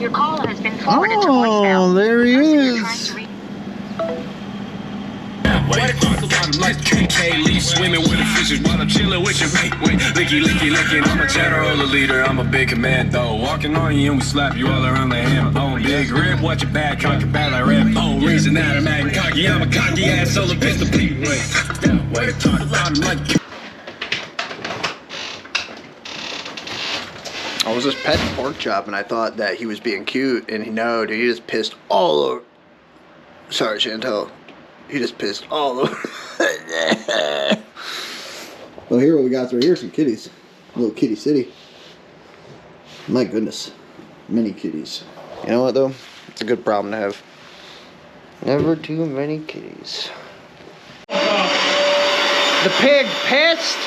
Your call has been forwarded to voicemail. Oh, there he is. Like K-Lee swimming with the fishes while I'm chilling with your mate. Wait, licky. I'm a general, a leader. I'm a big commando. Walking on you and we slap you all around the ham. Oh, big rib, watch your back, cock your back like rap. Oh, reason that I'm acting cocky. I'm a cocky ass solo pistol. Wait, talk about him like. I was just petting pork chop and I thought that he was being cute, and no, dude, he just pissed all over. Sorry, Chantel. He just pissed all over. Well, here what we got right here, some kitties. A little kitty city. My goodness. Many kitties. You know what, though? It's a good problem to have. Never too many kitties. The pig pissed,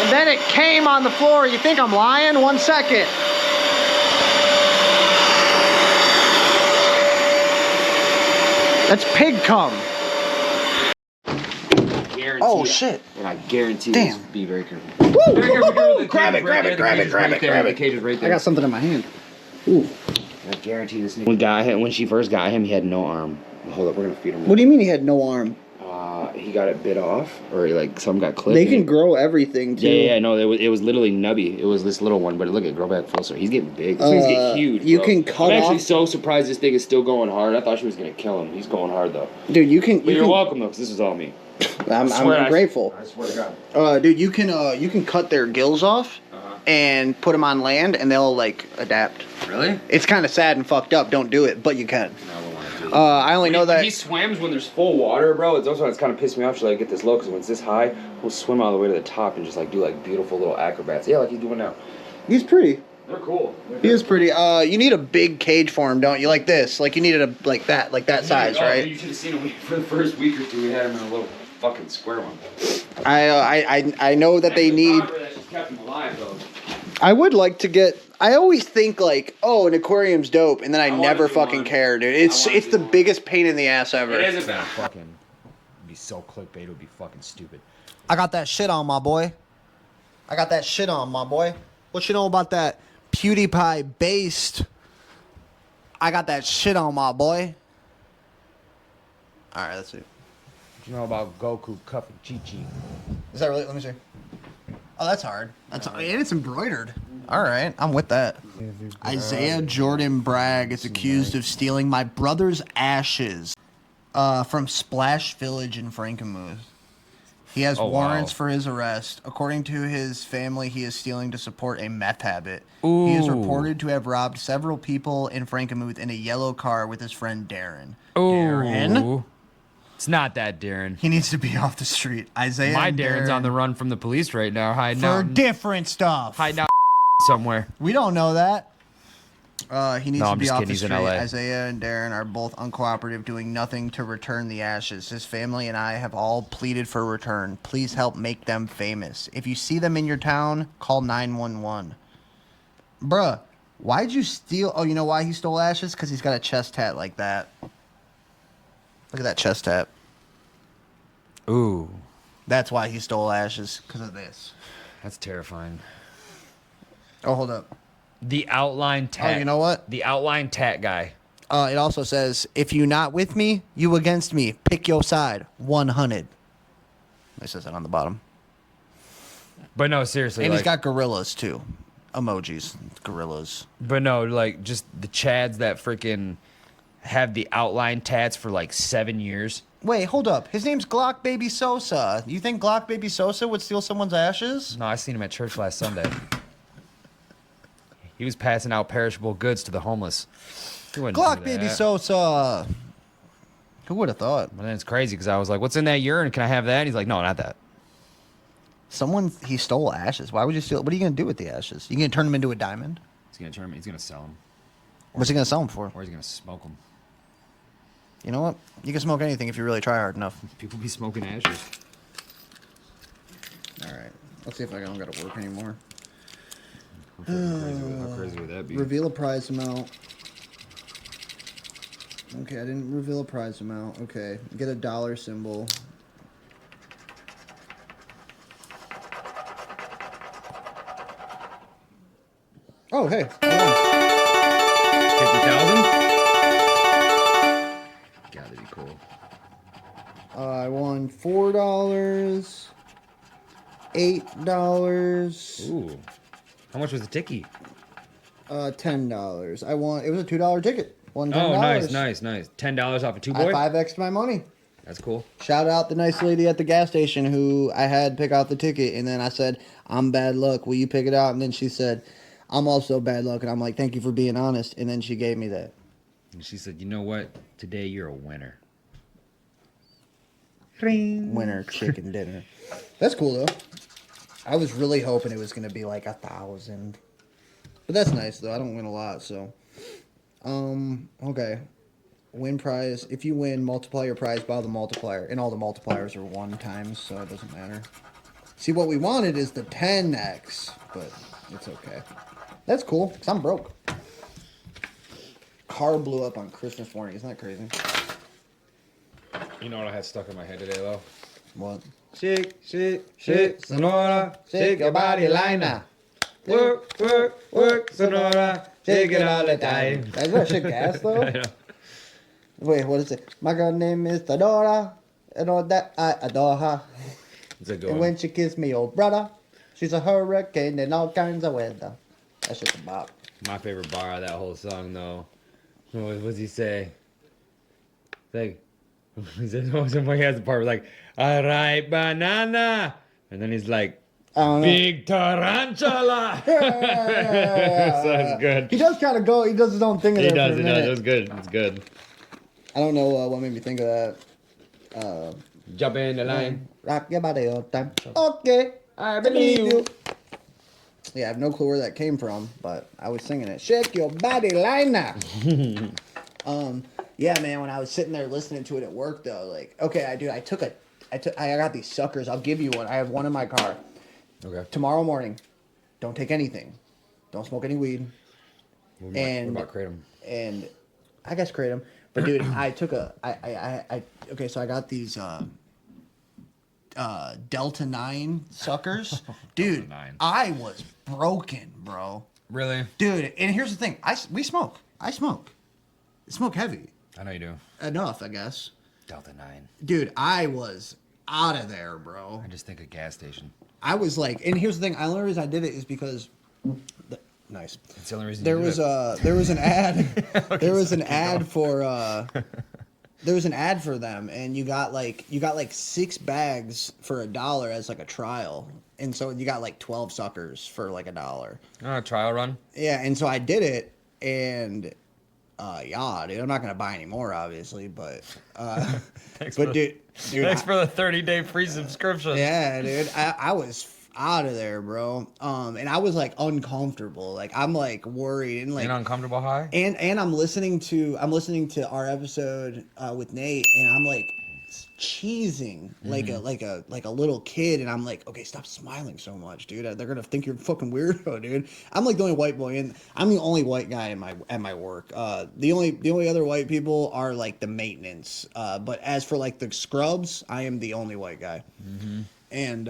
and then it came on the floor. You think I'm lying? 1 second. That's pig cum. Oh shit! And I guarantee Damn. this. Be very careful. Woo! Grab it! The cage is right there. I got something in my hand. Ooh. I guarantee this. When she first got him, he had no arm. Hold up, we're gonna feed him. What do you mean he had no arm? He got it bit off, or like some got clipped. They can grow everything too. Yeah, no, it was literally nubby. It was this little one, but look at grow back closer. He's getting big. This thing's getting huge. You bro. can cut I'm actually off- so surprised this thing is still going hard. I thought she was gonna kill him. He's going hard though. Dude, you can. You're welcome though, because this is all me. I'm grateful. I swear to God. Dude, you can cut their gills off and put them on land, and they'll like adapt. Really? It's kind of sad and fucked up. Don't do it, but you can. No, I don't want to do it. I only know that he swims when there's full water, bro. It's also it's kind of pissed me off. Should I get this low? Because when it's this high, we'll swim all the way to the top and just like do like beautiful little acrobats. Yeah, like he's doing now. he's pretty. They're cool. He is pretty. You need a big cage for him, don't you? Like this. Like you needed a like that size, right? You should have seen him for the first week or two. We had him in a little fucking square one. I know that they need. That just kept him alive, though. I would like to get. I always think like, oh, an aquarium's dope, and then I wanna never do fucking one. care, dude. It's the biggest pain in the ass ever. It isn't bad. Fucking be so clickbait, it would be fucking stupid. I got that shit on, my boy. I got that shit on, my boy. What you know about that PewDiePie based? I got that shit on, my boy. All right, that's it. What you know about Goku cuffing Chi-Chi? Is that really? Let me see. Oh, that's hard. That's and it's embroidered. All right, I'm with that. Isaiah Jordan Bragg is accused of stealing my brother's ashes from Splash Village in Frankenmuth. He has warrants for his arrest. According to his family, he is stealing to support a meth habit. Ooh. He is reported to have robbed several people in Frankenmuth in a yellow car with his friend Darren. Ooh. Darren? It's not that Darren. He needs to be off the street. Isaiah My and Darren's Darren on the run from the police right now, hiding for out, different stuff. hiding out somewhere. We don't know that. He needs No, to I'm be just off kidding. the He's in street. LA. Isaiah and Darren are both uncooperative, doing nothing to return the ashes. His family and I have all pleaded for return. Please help make them famous. If you see them in your town, call 911. Bruh, why'd you steal? Oh, you know why he stole ashes? Because he's got a chest tat like that. Look at that chest tat. Ooh, That's why he stole ashes, because of this. that's terrifying. Oh, hold up. The outline tat. Oh, you know what? The outline tat guy. It also says, if you not with me, you against me. Pick your side. 100. It says that on the bottom. But no, seriously. And like, he's got gorillas, too. Emojis. Gorillas. But no, like just the Chads that freaking have the outline tats for like 7 years. Wait, hold up. His name's Glock Baby Sosa. You think Glock Baby Sosa would steal someone's ashes? No, I seen him at church last Sunday. He was passing out perishable goods to the homeless. He wouldn't Glock do Baby that. Sosa. Who would have thought? But then it's crazy because I was like, "What's in that urine? Can I have that?" And he's like, "No, not that." He stole ashes. Why would you steal? What are you going to do with the ashes? You going to turn them into a diamond? He's gonna turn. He's gonna sell them, What's he going to sell them for? or he's gonna smoke them. You know what? You can smoke anything if you really try hard enough. People be smoking ashes. All right. Let's see if I don't got to work anymore. How crazy would that be? Reveal a prize amount. Okay, I didn't reveal a prize amount. Okay, get a dollar symbol. Oh, hey. Hold on. $8. Ooh. How much was the ticket? $10. It was a $2 ticket. Won $10. Oh, nice. $10 off a two I boy? 5x'd my money. That's cool. Shout out the nice lady at the gas station who I had pick out the ticket, and then I said, I'm bad luck. Will you pick it out? And then she said, I'm also bad luck. And I'm like, thank you for being honest. And then she gave me that. And she said, you know what? Today you're a winner. Winner chicken dinner. That's cool, though. I was really hoping it was going to be like 1,000. But that's nice, though. I don't win a lot, so. Okay. Win prize. If you win, multiply your prize by the multiplier. And all the multipliers are 1 times, so it doesn't matter. See, what we wanted is the 10x, but it's okay. That's cool, because I'm broke. Car blew up on Christmas morning. Isn't that crazy? You know what I had stuck in my head today, though? What? Shake, Sonora. Shake your body, Lina. Work, Sonora. Shake it all the time. Is that shit gas, though? I know. Wait, what is it? My girl name is Theodora, and all that I adore her. It's a good And one. when she kisses me, old brother, she's a hurricane in all kinds of weather. That shit's a bop. My favorite bar of that whole song, though. What does he say? Like, he says, he has the part where like, all right, banana. And then he's like, I don't know. big tarantula. So it's good. He does kind of go. He does his own thing. He there does, for a he does. minute. It's good. It's good. I don't know what made me think of that. Jump in the line. Rock your body all the time. Okay, I believe you. Yeah, I have no clue where that came from, but I was singing it. Shake your body, Lina. Yeah, man. When I was sitting there listening to it at work, though, like, okay, I got these suckers. I'll give you one. I have one in my car. Okay. Tomorrow morning, don't take anything. Don't smoke any weed. What about Kratom? And I guess Kratom. But dude, I took okay, so I got these Delta 9 suckers. Dude, 9. I was broken, bro. Really? Dude, and here's the thing. We smoke. I smoke. I smoke heavy. I know you do. Enough, I guess. Delta 9. Dude, I was out of there, bro. I just think a gas station. I was like, and here's the thing. The only reason I did it is because nice. That's the only reason There you was do it. there was an ad. Okay, there was so an keep ad going. for there was an ad for them, and you got like 6 bags for $1 as like a trial, and so you got like 12 suckers for like $1. Trial run? Yeah, and so I did it, and yeah, dude, I'm not gonna buy any more, obviously, but dude, Thanks for the 30-day free subscription. yeah, dude, I was out of there, bro. And I was like uncomfortable, like I'm like worried and like An uncomfortable high? and I'm listening to our episode with Nate, and I'm like cheesing like a little kid, and I'm like, okay, stop smiling so much, dude. They're gonna think you're fucking weirdo, dude. I'm like the only white boy, and I'm the only white guy at my work. The only other white people are like the maintenance. But as for like the scrubs, I am the only white guy. And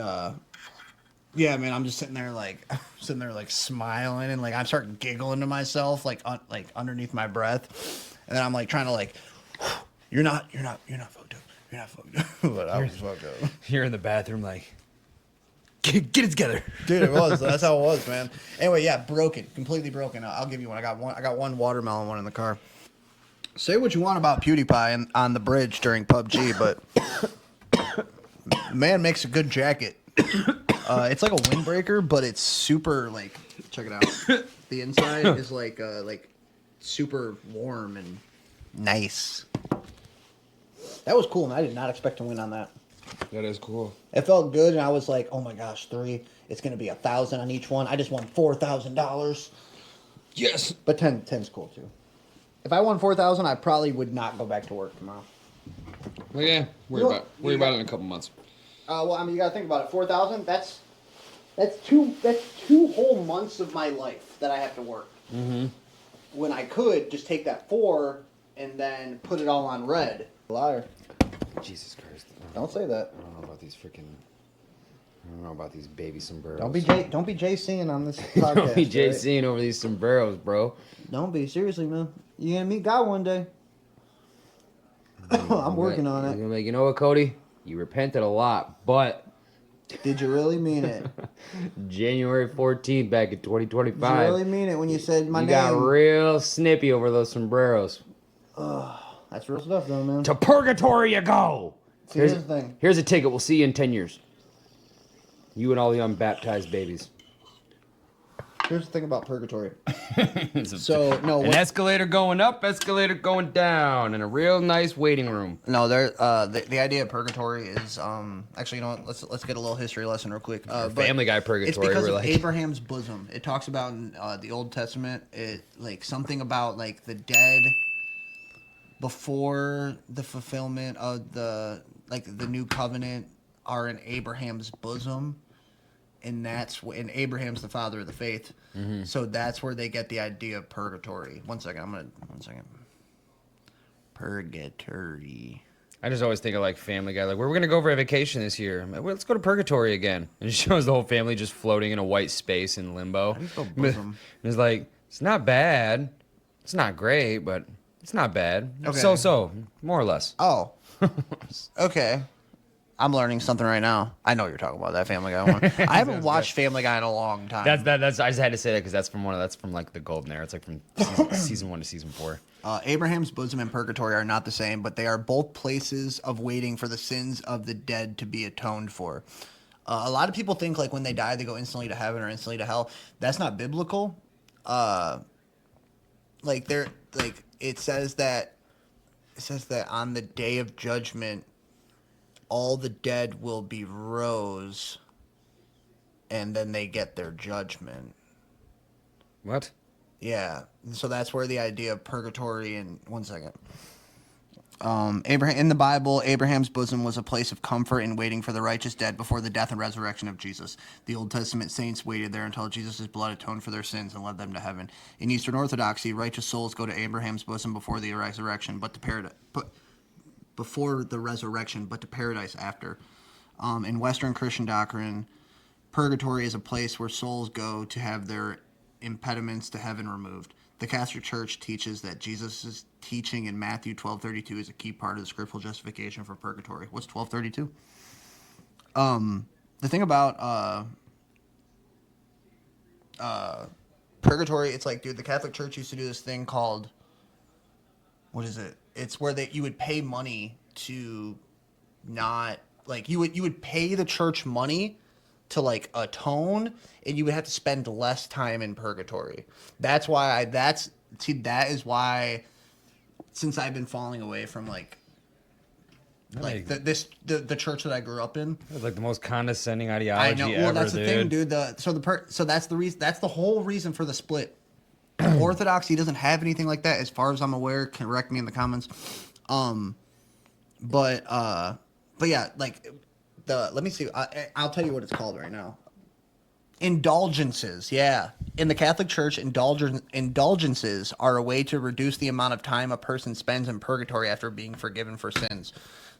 yeah, man, I'm just sitting there like smiling, and like I start giggling to myself like underneath my breath, and then I'm like trying to like, you're not fucked up. You're not fucked up. But I was fucked up. You're in the bathroom like, get it together. Dude, it was. That's how it was, man. Anyway, yeah, completely broken. I'll give you one. I got one watermelon one in the car. Say what you want about PewDiePie on the bridge during PUBG, but man makes a good jacket. It's like a windbreaker, but it's super like. Check it out. The inside is like super warm and nice. That was cool, man. I did not expect to win on that. That is cool. It felt good, and I was like, "Oh my gosh, 3! It's gonna be 1,000 on each one. I just won $4,000." Yes. But 10's cool too. If I won 4,000, I probably would not go back to work tomorrow. Well, yeah. Worry about it in a couple months. Well, I mean, you gotta think about it. 4,000. That's two whole months of my life that I have to work. Mm-hmm. When I could just take that 4 and then put it all on red. Liar. Jesus Christ. Don't say that. I don't know about these freaking. I don't know about these baby sombreros. Don't be JCing on this podcast. Don't be right? JCing over these sombreros, bro. Don't be. Seriously, man. You gonna meet God one day. I'm working on it. You're gonna be like, you know what, Cody? You repented a lot, but Did you really mean it? January 14th back in 2025. Did you really mean it when you said my you name? got real snippy over those sombreros. That's real stuff, though, man. To purgatory you go. See, here's the thing. Here's a ticket. We'll see you in 10 years. You and all the unbaptized babies. Here's the thing about purgatory. So no, an escalator going up, escalator going down, and a real nice waiting room. No, there. The idea of purgatory is actually, you know what? Let's get a little history lesson real quick. Family Guy purgatory. It's because we're of like... Abraham's bosom. It talks about in the Old Testament. It like something about like the dead before the fulfillment of the new covenant are in Abraham's bosom. And Abraham's the father of the faith. Mm-hmm. So that's where they get the idea of purgatory. One second. Purgatory. I just always think of like Family Guy, like, where we're going to go for a vacation this year. Like, well, let's go to purgatory again. And it shows the whole family just floating in a white space in limbo. And it's like, it's not bad. It's not great, but it's not bad. Okay. So, more or less. Oh. Okay. I'm learning something right now. I know what you're talking about, that Family Guy one. I haven't watched Family Guy in a long time. That's I just had to say that because that's from like the golden era. It's like from season 1 to season 4. Abraham's bosom and purgatory are not the same, but they are both places of waiting for the sins of the dead to be atoned for. A lot of people think like when they die they go instantly to heaven or instantly to hell. That's not biblical. It says that on the day of judgment all the dead will be rose, and then they get their judgment. What? Yeah. So that's where the idea of purgatory and... One second. In the Bible, Abraham's bosom was a place of comfort and waiting for the righteous dead before the death and resurrection of Jesus. The Old Testament saints waited there until Jesus' blood atoned for their sins and led them to heaven. In Eastern Orthodoxy, righteous souls go to Abraham's bosom before the resurrection, but to paradise... before the resurrection, but to paradise after. In Western Christian doctrine, purgatory is a place where souls go to have their impediments to heaven removed. The Catholic Church teaches that Jesus' teaching in Matthew 12:32 is a key part of the scriptural justification for purgatory. What's 12:32? The thing about purgatory, it's like, dude, the Catholic Church used to do this thing called... What is it? It's where you would pay money to not like you would pay the church money to like atone, and you would have to spend less time in purgatory. That's why that is why since I've been falling away from the church that I grew up in. It's like the most condescending ideology ever. Well, that's the thing, dude. So that's the reason. That's the whole reason for the split. Orthodoxy doesn't have anything like that, as far as I'm aware. Correct me in the comments. But yeah, like let me see. I'll tell you what it's called right now. Indulgences, yeah. In the Catholic Church, indulgences are a way to reduce the amount of time a person spends in purgatory after being forgiven for sins.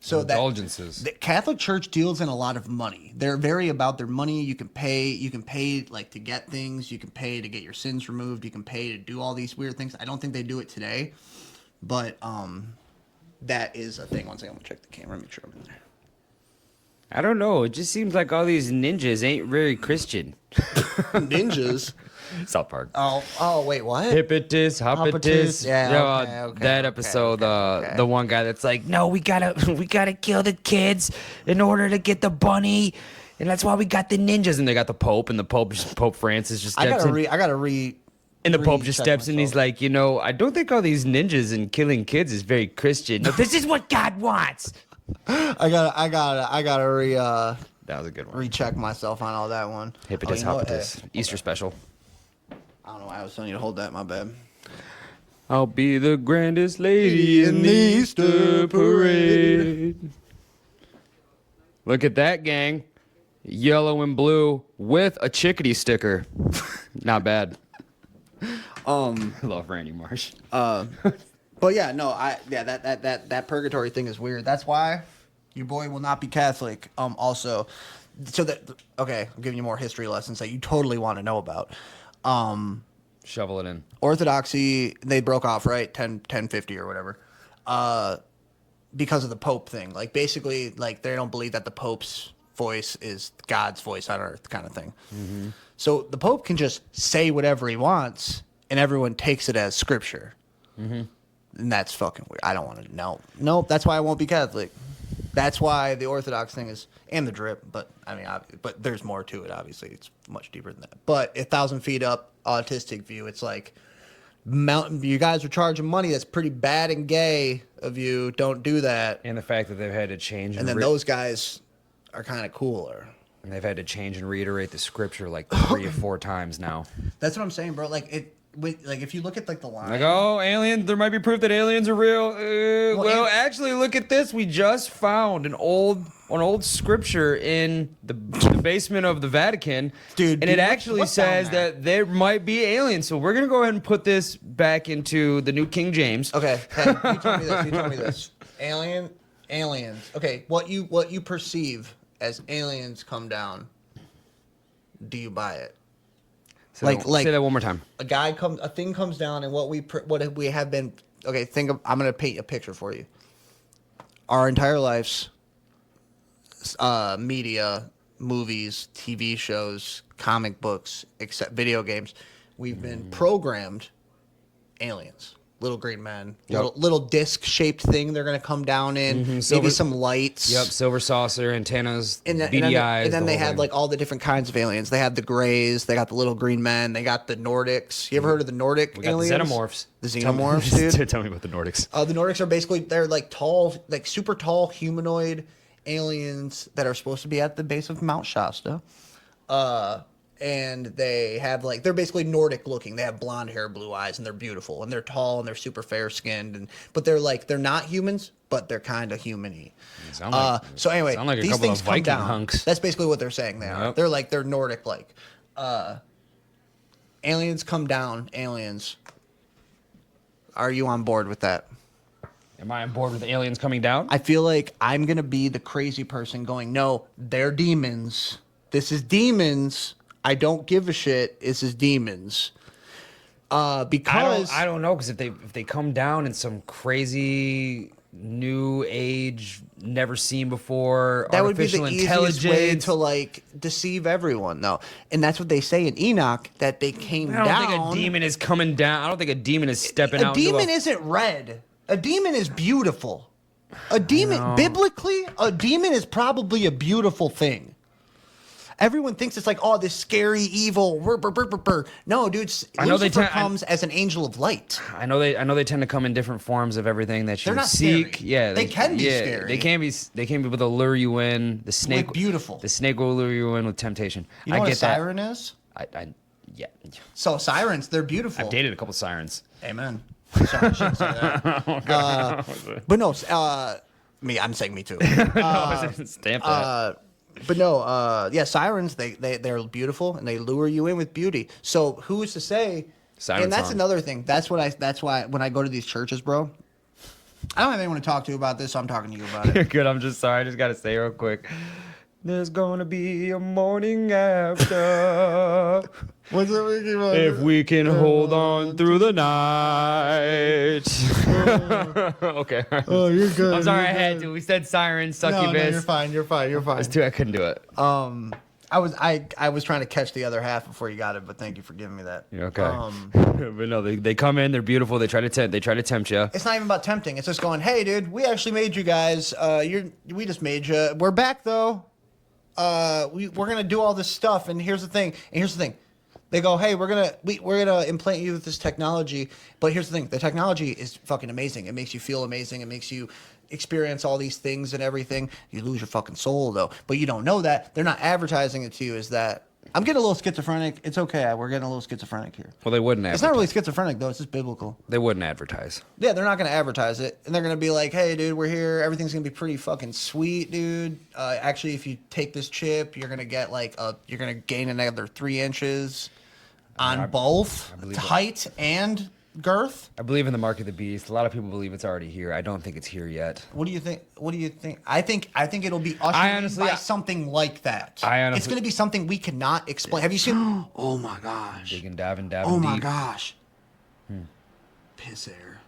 So indulgences. The Catholic Church deals in a lot of money. They're very about their money. You can pay like to get things. You can pay to get your sins removed. You can pay to do all these weird things. I don't think they do it today, but that is a thing. One second, I'm gonna check the camera, make sure I'm in there. I don't know. It just seems like all these ninjas ain't very Christian. Ninjas. South Park. Oh, wait, what? Hippitus, hoppitus. Yeah, okay, that episode, the one guy that's like, no, we gotta kill the kids in order to get the bunny, and that's why we got the ninjas. And they got the Pope, and Pope Francis just steps in. I gotta read. And the Pope just steps in. He's like, I don't think all these ninjas and killing kids is very Christian. No, this is what God wants. I gotta that was a good one. Recheck myself on all that one. Hippitus, hoppitus. Easter special. I don't know why I was telling you to hold that. My bad. I'll be the grandest lady in the Easter parade. Look at that, gang. Yellow and blue with a chickadee sticker. Not bad. Love Randy Marsh. But yeah, no, that purgatory thing is weird. That's why your boy will not be Catholic. Also, okay, I'm giving you more history lessons that you totally want to know about. Shovel it in. Orthodoxy, they broke off, right? 1050 or whatever. Because of the Pope thing. Like, basically, like, they don't believe that the Pope's voice is God's voice on earth kind of thing. Mm-hmm. So the Pope can just say whatever he wants, and everyone takes it as scripture. Mm-hmm. And that's fucking weird. I don't want to know. Nope, that's why I won't be Catholic. That's why the Orthodox thing is, and the drip, but I mean, but there's more to it, obviously. It's much deeper than that. But 1,000 feet up, autistic view, it's like, you guys are charging money. That's pretty bad and gay of you. Don't do that. And the fact that they've had to change. And then those guys are kind of cooler. And they've had to change and reiterate the scripture like 3 or 4 times now. That's what I'm saying, bro. Like if you look at like the line, like, oh, alien, there might be proof that aliens are real. Well, actually, look at this. We just found an old scripture in the basement of the Vatican, dude, and it actually says that there might be aliens. So we're gonna go ahead and put this back into the New King James. Okay, hey, you tell me this. Aliens. Okay, what you perceive as aliens come down, do you buy it? Say that one more time. A thing comes down, and what we have been. Okay, I'm gonna paint a picture for you. Our entire lives, media, movies, TV shows, comic books, except video games, we've been programmed aliens. Little green men, little disc-shaped thing they're gonna come down in. Maybe some lights. Yep, silver saucer, antennas, beady eyes. And then they had like all the different kinds of aliens. They had the Greys. They got the little green men. They got the Nordics. You ever heard of the Nordic aliens? The xenomorphs. The xenomorphs, dude. Tell me about the Nordics. The Nordics are basically they're like tall, like super tall humanoid aliens that are supposed to be at the base of Mount Shasta. And they have they're basically Nordic looking. They have blonde hair, blue eyes, and they're beautiful. And they're tall and they're super fair skinned. But they're not humans, but they're kind of human-y. So anyway, these things come down. Hunks. That's basically what they're saying they are. They're Nordic like. Aliens come down, aliens. Are you on board with that? Am I on board with aliens coming down? I feel like I'm going to be the crazy person going, no, they're demons. This is demons. I don't give a shit. This is demons. Because I don't know, because if they come down in some crazy new age, never seen before, that would be the intelligence easiest way to deceive everyone, though. And that's what they say in Enoch, that they came down. I don't think a demon is coming down. I don't think a demon is stepping out. A demon isn't red. A demon is beautiful. A demon, biblically, a demon is probably a beautiful thing. Everyone thinks it's like, oh, this scary, evil. No, dude. Lucifer comes as an angel of light. I know they tend to come in different forms of everything that you seek. Scary. Yeah, they can be scary. They can be able to lure you in. The snake, like beautiful. The snake will lure you in with temptation. You know what a siren is? Yeah. So sirens, they're beautiful. I've dated a couple sirens. Amen. Sorry, I shouldn't say that. But no, I'm saying me too. Stamp that. But no, sirens, they're beautiful and they lure you in with beauty. So who's to say? Siren and that's song. another thing. That's why when I go to these churches, bro, I don't have anyone to talk to about this, so I'm talking to you about it. Good. I'm just sorry. I just gotta say real quick. There's gonna be a morning after. What's that? If we can hold on through the night. Okay. Oh, you're good. I'm sorry I had to. We said siren, succubus. No, you're fine. That's too. I couldn't do it. I was trying to catch the other half before you got it, but thank you for giving me that. You're okay. But no, they come in. They're beautiful. They try to tempt you. It's not even about tempting. It's just going, hey, dude, we actually made you guys. We just made you. We're back though. We're gonna do all this stuff, and here's the thing. They go, hey, we're gonna implant you with this technology, but here's the thing. The technology is fucking amazing. It makes you feel amazing. It makes you experience all these things and everything. You lose your fucking soul though, but you don't know that. They're not advertising it to you as that. I'm getting a little schizophrenic. It's okay. We're getting a little schizophrenic here. Well, they wouldn't advertise. It's not really schizophrenic though. It's just biblical. They wouldn't advertise. Yeah, they're not going to advertise it. And they're going to be like, hey, dude, we're here. Everything's going to be pretty fucking sweet, dude. Actually, if you take this chip, you're going to get you're going to gain another 3 inches on both height and girth. I believe in the mark of the beast. A lot of people believe it's already here. I don't think it's here yet. What do you think? I think it'll be ushered in by something like that. It's going to be something we cannot explain. Have you seen? Oh my gosh. Digging, diving Oh my deep. gosh. Piss air.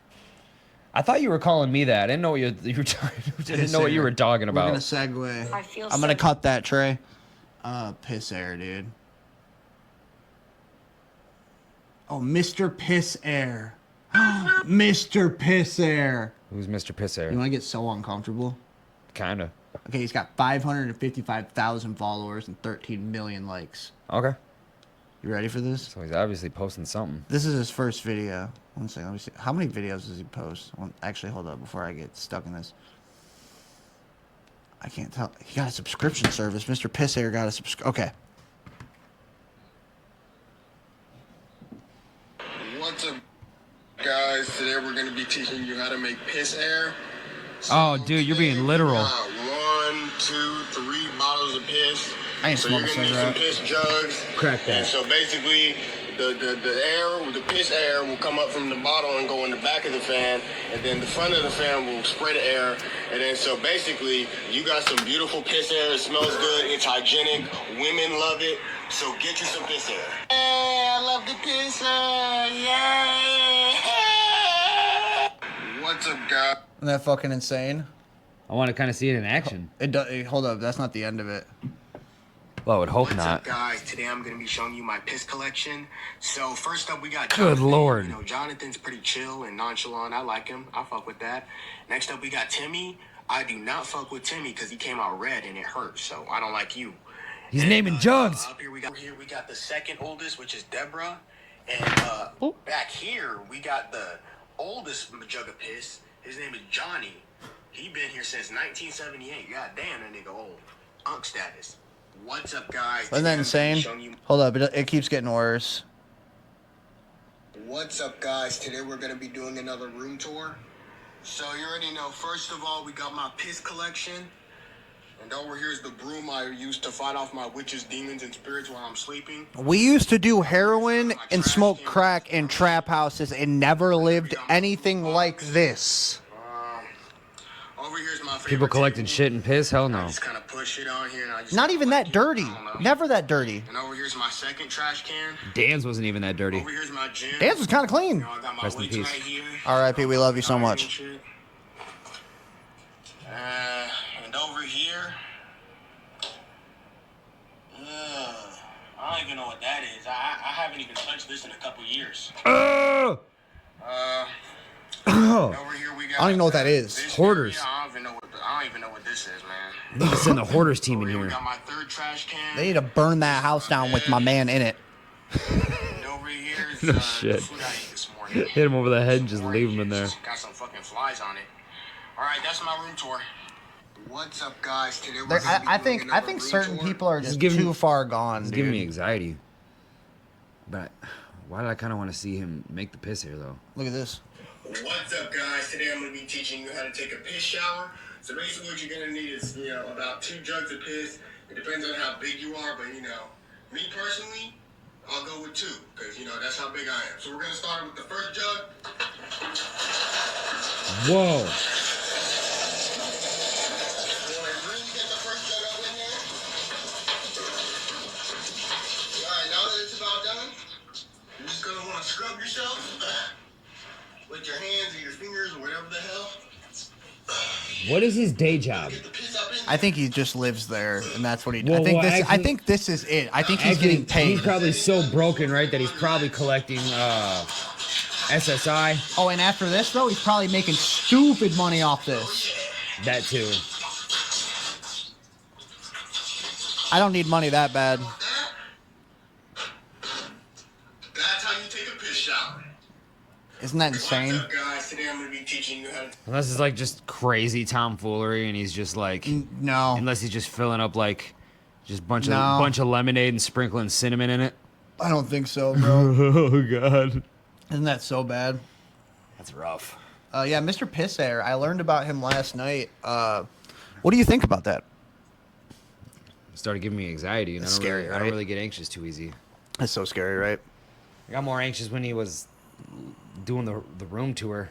I thought you were calling me that. I didn't know what you were didn't know what you were talking about. We're gonna segue. I feel I'm gonna so- cut that, Trey. Piss Air, dude. Oh, Mr. Piss Air. Mr. Piss Air. Who's Mr. Piss Air? You want to get so uncomfortable? Kinda. Okay, he's got 555,000 followers and 13 million likes. Okay. You ready for this? So he's obviously posting something. This is his first video. One second, let me see. How many videos does he post? Actually, hold up before I get stuck in this. I can't tell. He got a subscription service. Mr. Piss Air got a subscription. Okay. What's up, guys? Today we're going to be teaching you how to make piss air. Oh, dude, you're being literal. 1, 2, 3 bottles of piss. I ain't So you're smoking gonna need some cigarette. piss jugs. Crack that. And so basically, the piss air will come up from the bottle and go in the back of the fan, and then the front of the fan will spray the air. And then so basically, you got some beautiful piss air. It smells good. It's hygienic. Women love it. So get you some piss air. Hey, I love the piss air. Yeah. What's up, guys? Isn't that fucking insane? I want to kind of see it in action. Hold up, that's not the end of it. Well, I would hope What's not. up, guys? Today I'm going to be showing you my piss collection. So first up, we got Good Jonathan. Lord. You know, Jonathan's pretty chill and nonchalant. I like him. I fuck with that. Next up, we got Timmy. I do not fuck with Timmy because he came out red and it hurts. So I don't like you. He's naming jugs. Up here we got the second oldest, which is Deborah. And back here we got the oldest jug of piss. His name is Johnny. He been here since 1978. God damn, that nigga old. Unk status. What's up, guys? Isn't that Today I'm insane? showing you- Hold up, it keeps getting worse. What's up, guys? Today we're going to be doing another room tour. So you already know, first of all, we got my piss collection. And over here is the broom I use to fight off my witches, demons, and spirits while I'm sleeping. We used to do heroin and smoke crack in trap houses and never lived anything like this. Over here's my favorite People collecting table. shit and piss? Hell I no. just kind of push it on here. And I just Not even that dirty. I don't know. Never that dirty. And over here's my second trash can. Dan's wasn't even that dirty. Over here's my gym. Dan's was kind of clean. You know, I got my Rest in weights peace. right here. R.I.P., we love you so And much. shit. And over here, I don't even know what that is. I haven't even touched this in a couple years. Oh! Over here we got. I don't even know what that is. this Hoarders. area. I don't even know what this is, man. Need to send the hoarders team Over in here we here. got my third trash can. They need to burn that house down with my man in it. And over here is No the shit. food I ate this morning. Hit him over the head and just leave him in there. Got some fucking flies on it. All right, that's my room tour. What's up, guys? Today we're gonna be I doing think another room certain tour. people are just giving- too far gone, It's dude. giving me anxiety. But why did I kind of want to see him make the piss here, though? Look at this. What's up, guys? Today I'm going to be teaching you how to take a piss shower. So basically what you're going to need is, about 2 jugs of piss. It depends on how big you are, but, me personally, I'll go with 2 because, that's how big I am. So we're going to start with the first jug. Whoa. Really get the first jug up in there. All right, now that it's about done, you're just going to want to scrub yourself with your hands or your fingers or whatever the hell. What is his day job? Get the piss up in there. I think he just lives there, and that's what he. Well, I actually- think this is it. I think he's Actually, getting paid. he's probably so broken, right, that he's probably collecting SSI. Oh, and after this though, he's probably making stupid money off this. That too. I don't need money that bad. That's how you take a piss shower. Isn't that insane? What's up, guys? Today I'm going to be teaching you how to... Unless it's like just crazy tomfoolery, and he's just like, No. unless he's just filling up like just bunch No. of lemonade and sprinkling cinnamon in it. I don't think so, bro. Oh God, Isn't that so bad? that's rough. Yeah, Mr. Piss Air. I learned about him last night. What do you think about that? It started giving me anxiety, and That's I don't really, scary, I don't right? really get anxious too easy. That's so scary, right? I got more anxious when he was doing the room tour.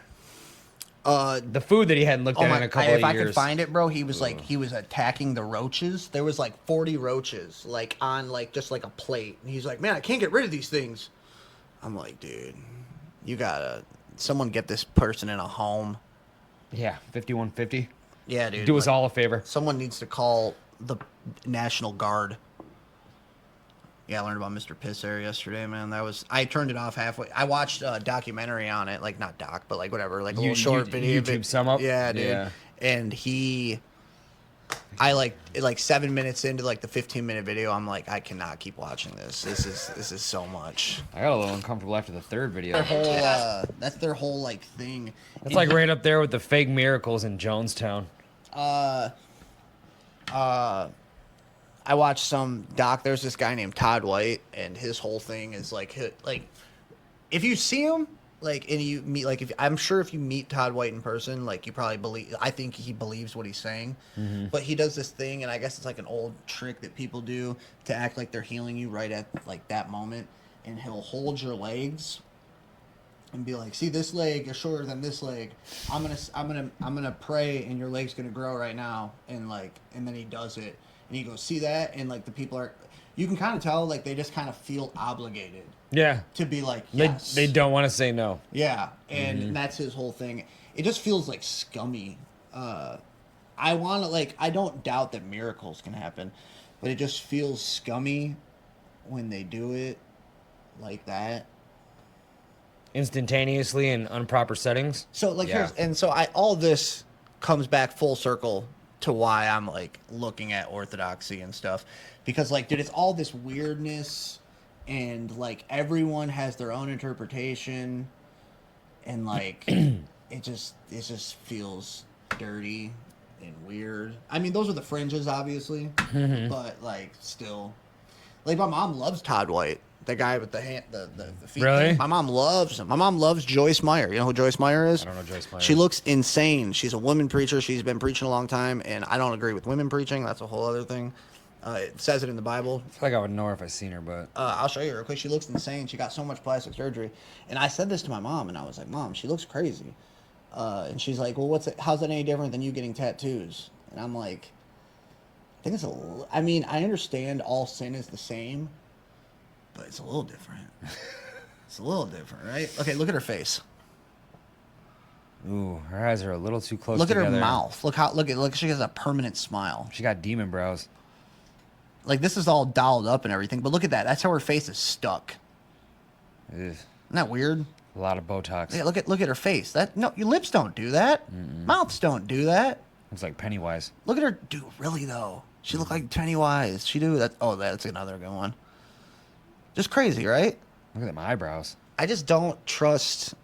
The The food that he hadn't looked at in a couple if of I years. could find it, bro, he was he was attacking the roaches. There was like 40 roaches, like on just like a plate. And he's like, man, I can't get rid of these things. I'm like, dude, you gotta someone get this person in a home. Yeah, 5150. Yeah, dude. Do us like, all a favor. Someone needs to call the National Guard. Yeah, I learned about Mr. Piss Air yesterday, man. I turned it off halfway. I watched a documentary on it, like not doc, but like whatever, like a little short video. YouTube sum up. Yeah, dude. Yeah. And I like 7 minutes into like the 15-minute video, I'm like, I cannot keep watching this. This is so much. I got a little uncomfortable after the third video. That's their whole like thing. That's like right up there with the fake miracles in Jonestown. I watched some doc. There's this guy named Todd White, and his whole thing is like if you see him, like, and you meet, like, I'm sure if you meet Todd White in person, like, you probably believe. I think he believes what he's saying, but he does this thing, and I guess it's like an old trick that people do to act like they're healing you right at like that moment, and he'll hold your legs and be like, see, this leg is shorter than this leg. I'm gonna pray, and your leg's gonna grow right now, and then he does it. And he goes, see that? And, like, the people are... You can kind of tell, like, they just kind of feel obligated. Yeah. To be like, yes. They don't want to say no. Yeah. And that's his whole thing. It just feels, like, scummy. I want to, like... I don't doubt that miracles can happen. But it just feels scummy when they do it like that. Instantaneously in improper settings. So, like, yeah. all this comes back full circle to why I'm like looking at orthodoxy and stuff, because like, dude, it's all this weirdness, and like everyone has their own interpretation, and like it just feels dirty and weird. I mean, those are the fringes, obviously, but like still, like my mom loves Todd White, the guy with the feet. Really? Thing. My mom loves him. My mom loves Joyce Meyer. You know who Joyce Meyer is? I don't know Joyce Meyer. She looks insane. She's a woman preacher. She's been preaching a long time, and I don't agree with women preaching. That's a whole other thing. It says it in the Bible. I feel like I would know her if I seen her, but... I'll show you real quick. She looks insane. She got so much plastic surgery. And I said this to my mom, and I was like, Mom, she looks crazy. And she's like, well, how's that any different than you getting tattoos? And I'm like, I think I mean, I understand all sin is the same, but it's a little different. It's a little different, right? Okay, look at her face. Ooh, her eyes are a little too close Look together. at her mouth. Look, she has a permanent smile. She got demon brows. Like, this is all dolled up and everything, but look at that. That's how her face is stuck. Ugh. Isn't that weird? A lot of Botox. Yeah, look at her face. No, your lips don't do that. Mouths don't do that. Looks like Pennywise. Look at her. Dude, really though. She looked like Pennywise. She do that. Oh, that's another good one. Just crazy, right? Look at them eyebrows. I just don't trust.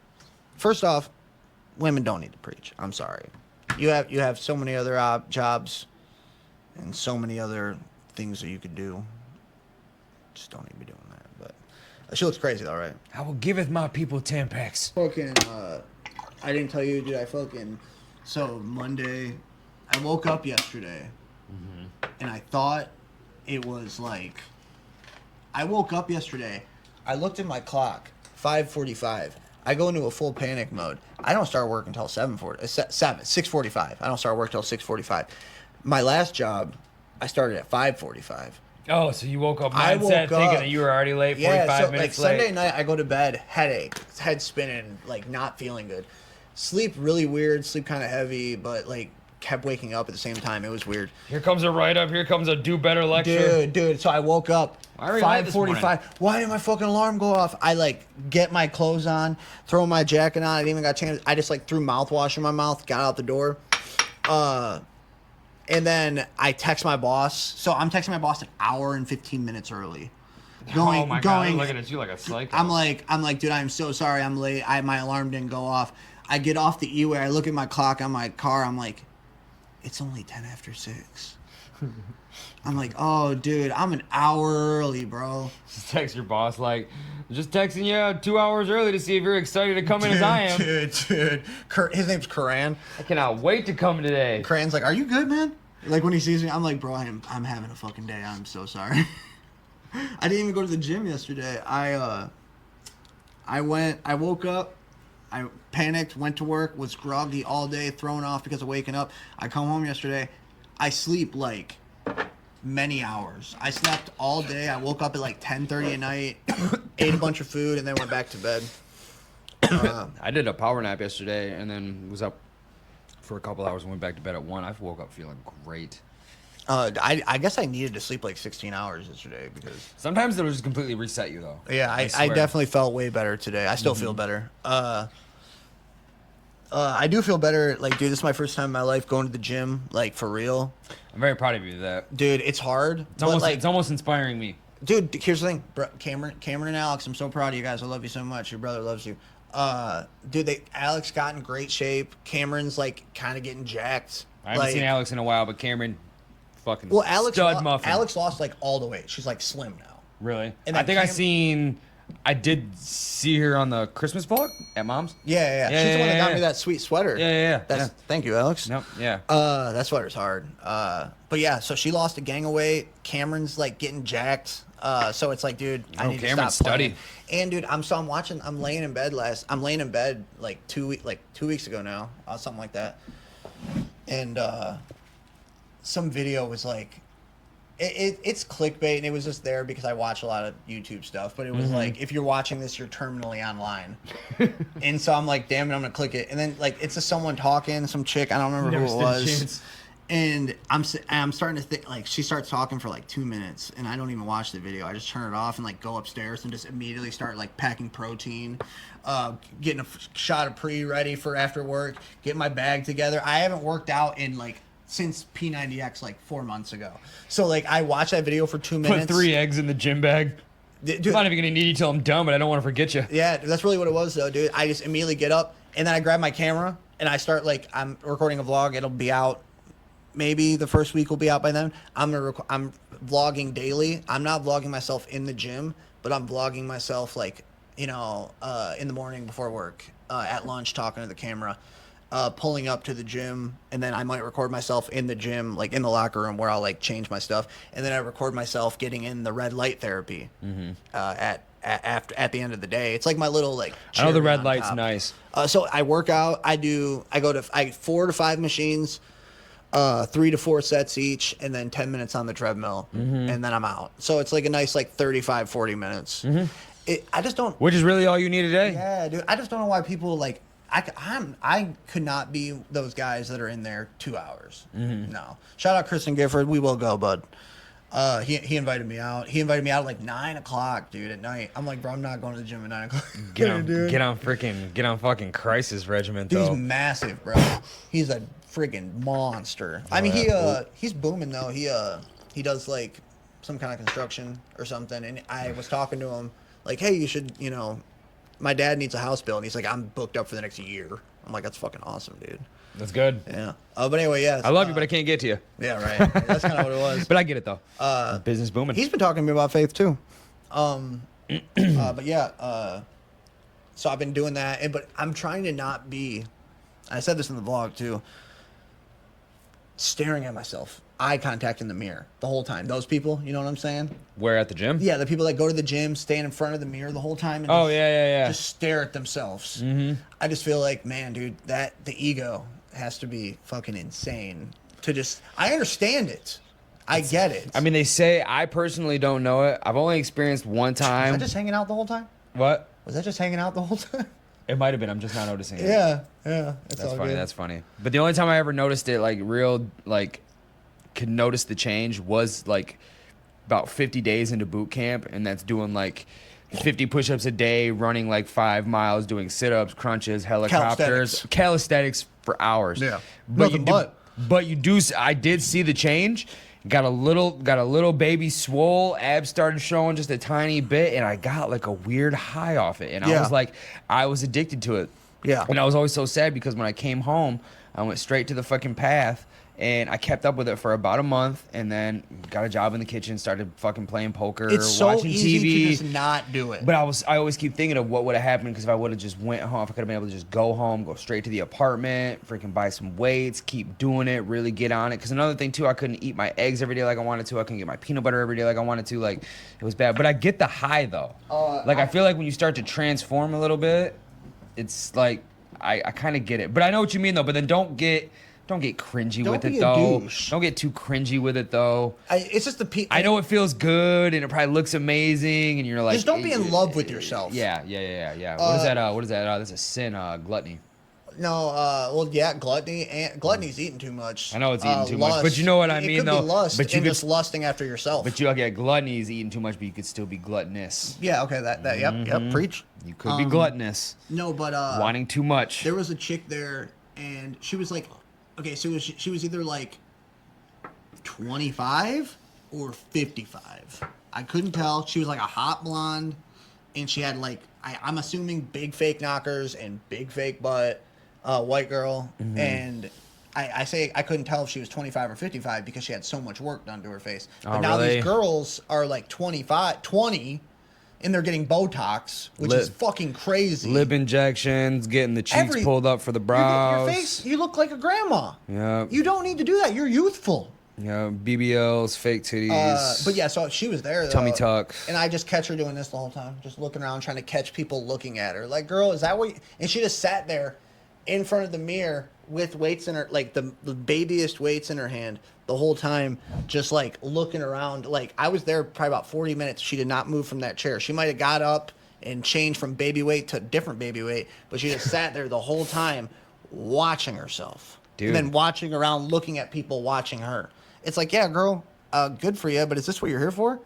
First off, women don't need to preach. I'm sorry. You have so many other jobs and so many other things that you could do. Just don't need to be doing that. But she looks crazy though, right? I will giveth my people Tampax. Fucking, I didn't tell you, dude. So Monday, I woke up yesterday, and I thought it was like. I woke up yesterday. I looked at my clock, 5:45. I go into a full panic mode. I don't start work until 6:45. I don't start work until 6:45. My last job, I started at 5:45. Oh, so you woke up mindset thinking that you were already late, 45 minutes late. Sunday night, I go to bed, headache, head spinning, like not feeling good. Sleep really weird, sleep kind of heavy, but like kept waking up at the same time. It was weird. Here comes a write-up. Here comes a do better lecture. Dude. So I woke up 5:45. Why did my fucking alarm go off? I like get my clothes on, throw my jacket on. I didn't even got a chance. I just like threw mouthwash in my mouth, got out the door. And then I text my boss. So I'm texting my boss an hour and 15 minutes early. Oh my God, I'm looking at you like a psycho. I'm like, dude, I'm so sorry I'm late. My alarm didn't go off. I get off the E-way. I look at my clock on my car. I'm like, it's only 10 after 6. I'm like, oh, dude, I'm an hour early, bro. Just text your boss like, just texting you 2 hours early to see if you're excited to come in as I am. Dude. His name's Karan. I cannot wait to come today. Karan's like, are you good, man? Like, when he sees me, I'm like, bro, I'm having a fucking day. I'm so sorry. I didn't even go to the gym yesterday. I woke up. I panicked, went to work, was groggy all day, thrown off because of waking up. I come home yesterday. I sleep like many hours. I slept all day. I woke up at like 10:30 at night, ate a bunch of food, and then went back to bed. I did a power nap yesterday and then was up for a couple hours and went back to bed at 1. I woke up feeling great. I guess I needed to sleep like 16 hours yesterday because Sometimes it'll just completely reset you, though. yeah, I definitely felt way better today. I still feel better. I do feel better. Like, dude, this is my first time in my life going to the gym, like, for real. I'm very proud of you for that. Dude, it's hard. It's almost inspiring me. Dude, here's the thing. Cameron and Alex, I'm so proud of you guys. I love you so much. Your brother loves you. Dude, Alex got in great shape. Cameron's, like, kind of getting jacked. I haven't seen Alex in a while, but Cameron, fucking stud muffin. Alex lost, like, all the weight. She's, like, slim now. Really? And I think I did see her on the Christmas vlog at Mom's. Yeah. She's the one that got me that sweet sweater. Yeah. Thank you, Alex. Nope. Yeah. That sweater's hard. But yeah, so she lost a gang of weight. Cameron's like getting jacked. So it's like, dude, I need Cameron's to stop playing. study. And dude, I'm laying in bed like 2 weeks ago now, something like that. And some video was like, it's clickbait, and it was just there because I watch a lot of YouTube stuff. But it was like, if you're watching this, you're terminally online. And so I'm like, damn it, I'm gonna click it. And then like it's just someone talking, some chick, I don't remember who it was. And I'm starting to think, like, she starts talking for like 2 minutes, and I don't even watch the video. I just turn it off and like go upstairs and just immediately start like packing protein, getting a shot of pre ready for after work, getting my bag together. I haven't worked out in like since P90X like 4 months ago. So like I watched that video for 2 minutes. Put 3 eggs in the gym bag. Dude, I'm not even gonna need you till I'm done, but I don't want to forget you. Yeah, that's really what it was though, dude. I just immediately get up and then I grab my camera and I start like, I'm recording a vlog. It'll be out. Maybe the first week will be out by then. I'm vlogging daily. I'm not vlogging myself in the gym, but I'm vlogging myself like, in the morning before work, at lunch, talking to the camera, pulling up to the gym, and then I might record myself in the gym, like in the locker room where I'll like change my stuff, and then I record myself getting in the red light therapy at the end of the day. It's like my little like. I know the red on light's top. nice. So I work out. I go to 4 to 5 machines. 3 to 4 sets each, and then 10 minutes on the treadmill, and then I'm out. So it's like a nice like 35, 40 minutes. I just don't. Which is really all you need a day. Yeah, dude. I just don't know why people like. I could not be those guys that are in there 2 hours. No. Shout out Kristen Gifford. We will go, bud. He invited me out. He invited me out at like 9 o'clock, dude, at night. I'm like, bro, I'm not going to the gym at 9 o'clock. Get on fucking crisis regiment, Dude, though. he's massive, bro. He's a freaking monster. I mean, he's booming though. He does like some kind of construction or something. And I was talking to him like, hey, you should, my dad needs a house built. And he's like, I'm booked up for the next year. I'm like, that's fucking awesome, dude. That's good. Yeah. But anyway, yeah. I love you, but I can't get to you. Yeah, right. That's kind of what it was. But I get it though. Business booming. He's been talking to me about faith too. But yeah. So I've been doing that, but I'm trying to not be. I said this in the vlog too. Staring at myself, eye contact in the mirror the whole time. Those people, you know what I'm saying? Where at the gym? Yeah, the people that go to the gym, stand in front of the mirror the whole time, and just stare at themselves. I just feel like, man, dude, that the ego has to be fucking insane to just. I understand it. I get it. I mean, they say, I personally don't know it. I've only experienced one time. Was that just hanging out the whole time? What? Was that just hanging out the whole time? It might have been. I'm just not noticing it. Yeah. That's funny. That's funny. But the only time I ever noticed it, like could notice the change was like about 50 days into boot camp, and that's doing like 50 push-ups a day, running like 5 miles, doing sit-ups, crunches, helicopters, calisthenics for hours. Yeah. But I did see the change. Got a little baby swole, abs started showing just a tiny bit, and I got like a weird high off it. And I was addicted to it. Yeah. And I was always so sad because when I came home, I went straight to the fucking path, and I kept up with it for about a month, and then got a job in the kitchen, started fucking playing poker, it's so watching easy TV. to just not do it. But I always keep thinking of what would have happened, because if I would have just went home, if I could have been able to just go home, go straight to the apartment, freaking buy some weights, keep doing it, really get on it. Because another thing too, I couldn't eat my eggs every day like I wanted to. I couldn't get my peanut butter every day like I wanted to. Like, it was bad. But I get the high though. I feel like when you start to transform a little bit, it's like I kind of get it. But I know what you mean though. But then don't get cringy with it though. Don't get too cringy with it though. It's just the people. I know it feels good and it probably looks amazing, and you're like, just don't be in love with yourself. Yeah. What is that? That's a sin, gluttony. No, well, yeah, gluttony. And gluttony's eating too much. I know it's eating too Lust. much, but you know what I It mean, could though. Be lust, but you and could just lusting after yourself. But you get gluttony is eating too much, but you could still be gluttonous. Yeah. Okay. That. Yep. Preach. You could be gluttonous. No, but wanting too much. There was a chick there, and she was like, okay, so she was either like 25 or 55. I couldn't tell. She was like a hot blonde, and she had like I'm assuming big fake knockers and big fake butt, white girl, and I say I couldn't tell if she was 25 or 55 because she had so much work done to her face. But now really? these girls are like 20, and they're getting Botox, which is fucking crazy. Lip injections, getting the cheeks pulled up for the brows. Your face, you look like a grandma. Yeah. You don't need to do that. You're youthful. Yeah, BBLs, fake titties. But yeah, so she was there, though. Tummy tucks. And I just catch her doing this the whole time, just looking around, trying to catch people looking at her. Like, girl, is that what? And she just sat there in front of the mirror with weights in her, like the babiest weights in her hand the whole time, just like looking around. Like, I was there probably about 40 minutes. She did not move from that chair. She might have got up and changed from baby weight to different baby weight, but she just sat there the whole time watching herself. Dude. And then watching around, looking at people watching her. It's like, yeah, girl, good for you, but is this what you're here for?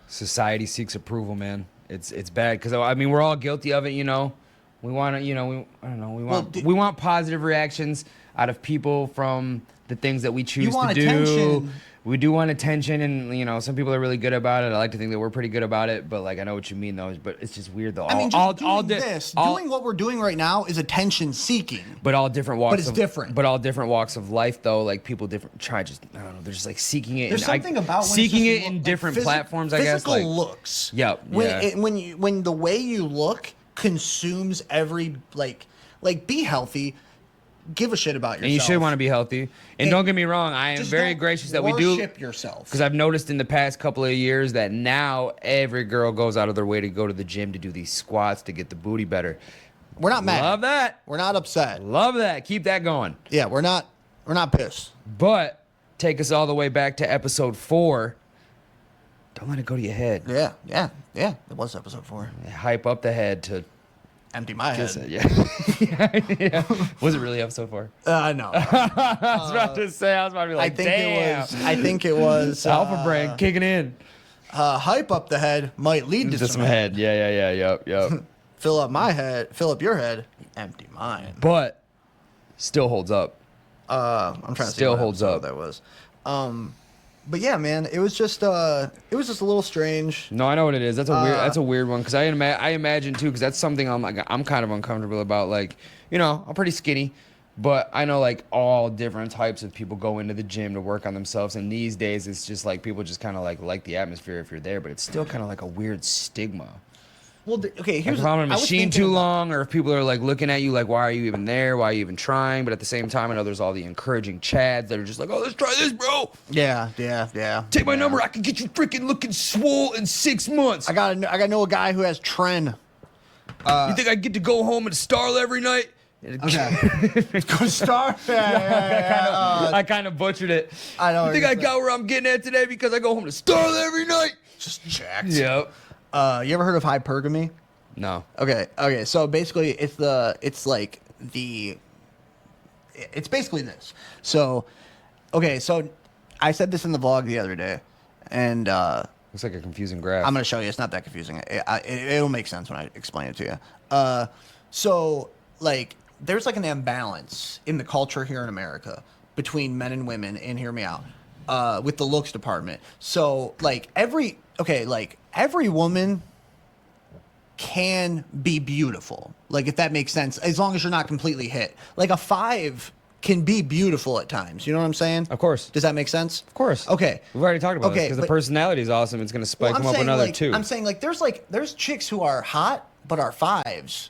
Society seeks approval, man. It's bad because I mean we're all guilty of it, you know. We want to, you know, we want positive reactions out of people from the things that we choose to do. Attention. We do want attention, and you know, some people are really good about it. I like to think that we're pretty good about it, but like I know what you mean, though. But it's just weird, though. I mean, doing what we're doing right now is attention seeking. But all different walks. But it's different. But all different walks of life, though. Like people different I don't know. They're just like seeking it. There's something about when seeking it's just it in like different platforms. I guess physical like looks. Yep. When the way you look consumes every like be healthy. Give a shit about yourself. And you should want to be healthy. And don't get me wrong, I am very gracious that we do. Worship yourself. Because I've noticed in the past couple of years that now every girl goes out of their way to go to the gym to do these squats to get the booty better. We're not mad. Love that. We're not upset. Love that. Keep that going. Yeah, we're not pissed. But take us all the way back to episode 4. Don't let it go to your head. Yeah. It was episode 4. Hype up the head to empty my head. Yeah. Was it really episode 4? No. I was about to say. I was about to be like, I think it was alpha brain kicking in. Hype up the head might lead to some head. Yeah. Yep. Fill up your head, empty mine. But still holds up. I'm trying to still see what holds up. That was. But yeah, man, it was just a little strange. No, I know what it is. That's a weird one because I imagine too because that's something I'm kind of uncomfortable about. Like, you know, I'm pretty skinny, but I know like all different types of people go into the gym to work on themselves, and these days it's just like people just kind of like the atmosphere if you're there, but it's still kind of like a weird stigma. Well, okay, here's if I'm in a machine too long, or if people are like looking at you like, why are you even there? Why are you even trying? But at the same time, I know there's all the encouraging chads that are just like, oh, let's try this, bro. Yeah. Take my number. I can get you freaking looking swole in 6 months. I got know a guy who has tren. You think I get to go home and starle every night? Okay. Go Star. I kind of butchered it. I know. You think I got where I'm getting at today because I go home to starle every night? Just jacked. Yep. You ever heard of hypergamy? No. Okay. So basically, it's basically this. So, okay. So, I said this in the vlog the other day, and looks like a confusing graph. I'm gonna show you. It's not that confusing. It'll make sense when I explain it to you. So like, there's like an imbalance in the culture here in America between men and women, and hear me out, with the looks department. So like every woman can be beautiful, like if that makes sense, as long as you're not completely hit. Like a 5 can be beautiful at times. You know what I'm saying? Of course. Does that make sense? Of course. Okay. We've already talked about this because the but- personality is awesome. It's going to spike them up saying, another like, 2. I'm saying there's chicks who are hot but are 5s,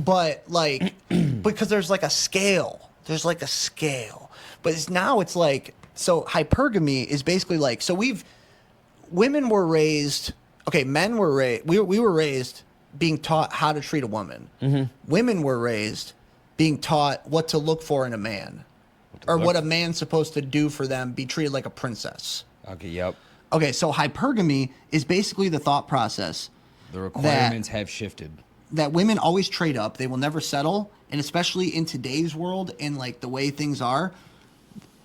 but like because there's like a scale. There's like a scale, but it's like, so hypergamy is basically like, so women were raised. Okay, men were raised. We were raised being taught how to treat a woman. Women were raised being taught what to look for in a man, or what a man's supposed to do for them, be treated like a princess. Okay, yep. Okay, so hypergamy is basically the thought process. The requirements have shifted. that women always trade up. They will never settle, and especially in today's world and like the way things are,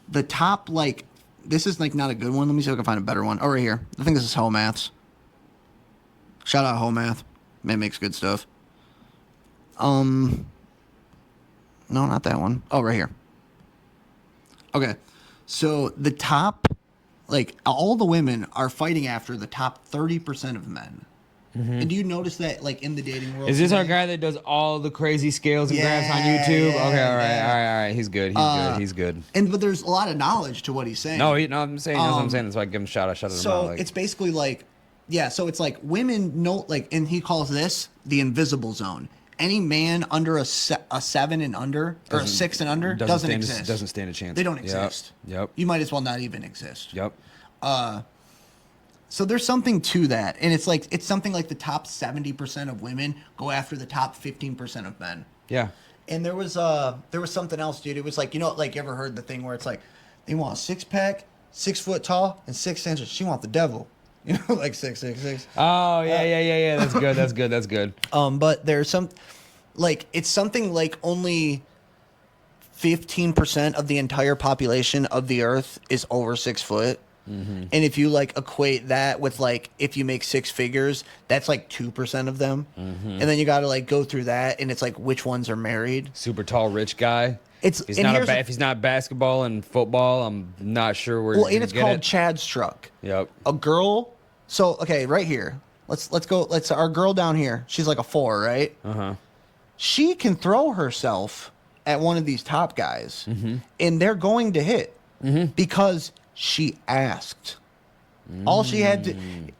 the top like this is like not a good one. Let me see if I can find a better one. Oh, right here. I think this is Hell Maths. Shout out Hell Math. Man makes good stuff. No, not that one. Oh, right here. Okay, so the top, like all the women are fighting after the top 30% of men. And do you notice that, like, in the dating world? Is this our guy that does all the crazy scales and graphs on YouTube? Yeah, Okay, all right, yeah. all right. He's good. He's good. But there's a lot of knowledge to what he's saying. No, I'm saying. That's what I'm saying. That's why I give him a shout out. Shout out to him. So Like, it's basically like, yeah. So it's like women know, like, and he calls this the invisible zone. Any man under a 7 and under or a 6 and under doesn't exist. Doesn't stand a chance. They don't exist. Yep. You might as well not even exist. Yep. So there's something to that, and it's something like the top 70% of women go after the top 15% of men. Yeah. And there was something else, dude. It was like, you know, like you ever heard the thing where it's like they want a 6-pack, 6 foot tall, and 6 inches. She want the devil, you know, like 666. Oh yeah. That's good. But there's some, like it's something like only 15% of the entire population of the Earth is over 6 foot. And if you like equate that with like if you make 6 figures, that's like 2% of them. And then you got to like go through that, and it's like which ones are married. Super tall, rich guy. If If he's not basketball and football, I'm not sure where. Well, and it's called Chad Struck. Yep. A girl. So okay, right here. Let's go. Our girl down here. She's like a 4, right? She can throw herself at one of these top guys, and they're going to hit because she asked. All she had to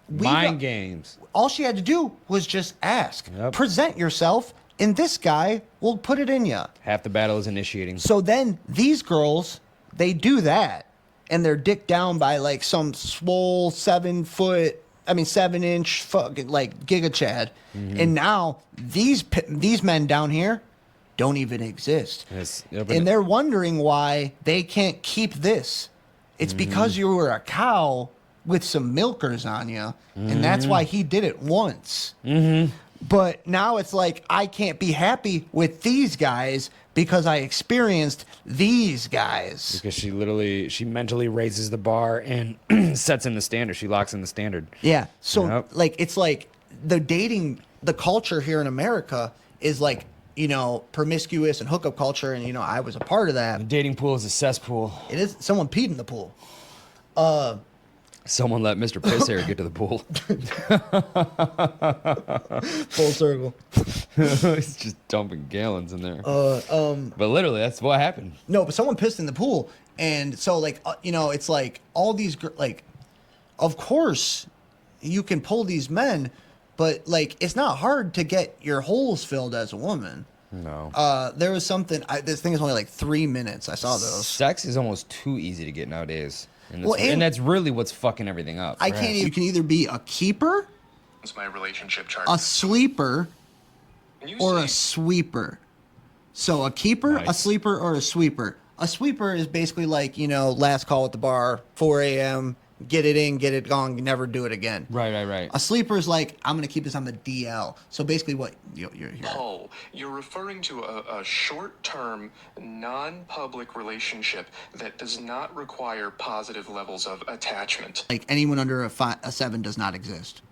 Mind games. All she had to do was just ask. Yep. Present yourself, and this guy will put it in you. Half the battle is initiating. So then these girls, they do that, and they're dicked down by like some swole 7-inch fucking like Giga Chad, and now these men down here don't even exist, and they're wondering why they can't keep this. It's because you were a cow with some milkers on you, and that's why he did it once. But now it's like, I can't be happy with these guys because I experienced these guys. Because she mentally raises the bar and sets in the standard. She locks in the standard. Yeah. So like, it's like the culture here in America is like, you know, promiscuous and hookup culture, and you know, I was a part of that. The dating pool is a cesspool. It is. Someone peed in the pool. Someone let Mr. Pisshair get to the pool. Full circle. He's just dumping gallons in there. But literally, that's what happened. No, but someone pissed in the pool, and so like, you know, it's like all these like, of course, you can pull these men. But, like, it's not hard to get your holes filled as a woman. No. There was something... this thing is only, like, 3 minutes. I saw those. Sex is almost too easy to get nowadays. And that's really what's fucking everything up. I can't even... You can either be a keeper... It's my relationship chart. A sleeper... Or a sweeper. So, a keeper, a sleeper, or a sweeper. A sweeper is basically like, you know, last call at the bar, 4 a.m., get it in, get it gone, never do it again. Right. A sleeper is like, I'm going to keep this on the DL. So basically what you're here. Oh, you're referring to a short-term, non-public relationship that does not require positive levels of attachment. Like anyone under a 7 does not exist.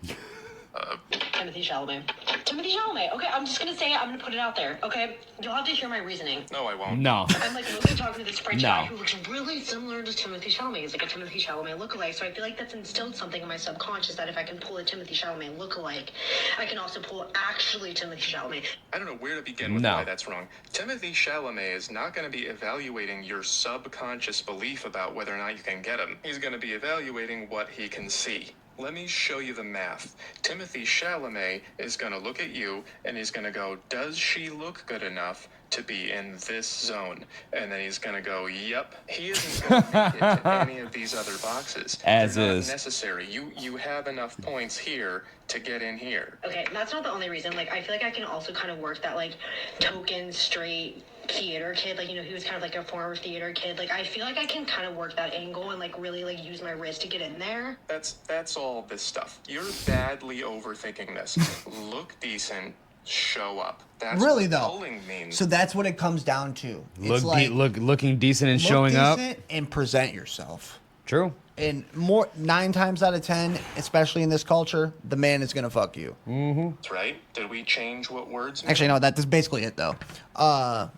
Timothy Chalamet. Timothy Chalamet. Okay, I'm just gonna say it. I'm gonna put it out there. Okay, you'll have to hear my reasoning. No, I won't. No. I'm like literally talking to this French guy who looks really similar to Timothy Chalamet. He's like a Timothy Chalamet lookalike. So I feel like that's instilled something in my subconscious that if I can pull a Timothy Chalamet lookalike, I can also pull actually Timothy Chalamet. I don't know where to begin with why that's wrong. Timothy Chalamet is not going to be evaluating your subconscious belief about whether or not you can get him. He's going to be evaluating what he can see. Let me show you the math. Timothy Chalamet is going to look at you and he's going to go, does she look good enough to be in this zone? And then he's going to go, yep. He isn't going to make it to any of these other boxes. As They're is. not necessary. You have enough points here to get in here. Okay, that's not the only reason. Like, I feel like I can also kind of work that, like, token, straight theater kid. Like, you know, he was kind of like a former theater kid. Like, I feel like I can kind of work that angle and, like, really, like, use my wrist to get in there. That's all this stuff. You're badly overthinking this. Look decent, show up. That's Really what though. pulling means. So that's what it comes down to. It's Looking decent and look showing up. decent and present yourself. True. And 9 times out of 10, especially in this culture, the man is gonna fuck you. That's right. Did we change what words mean? Actually, no, that's basically it though. Oh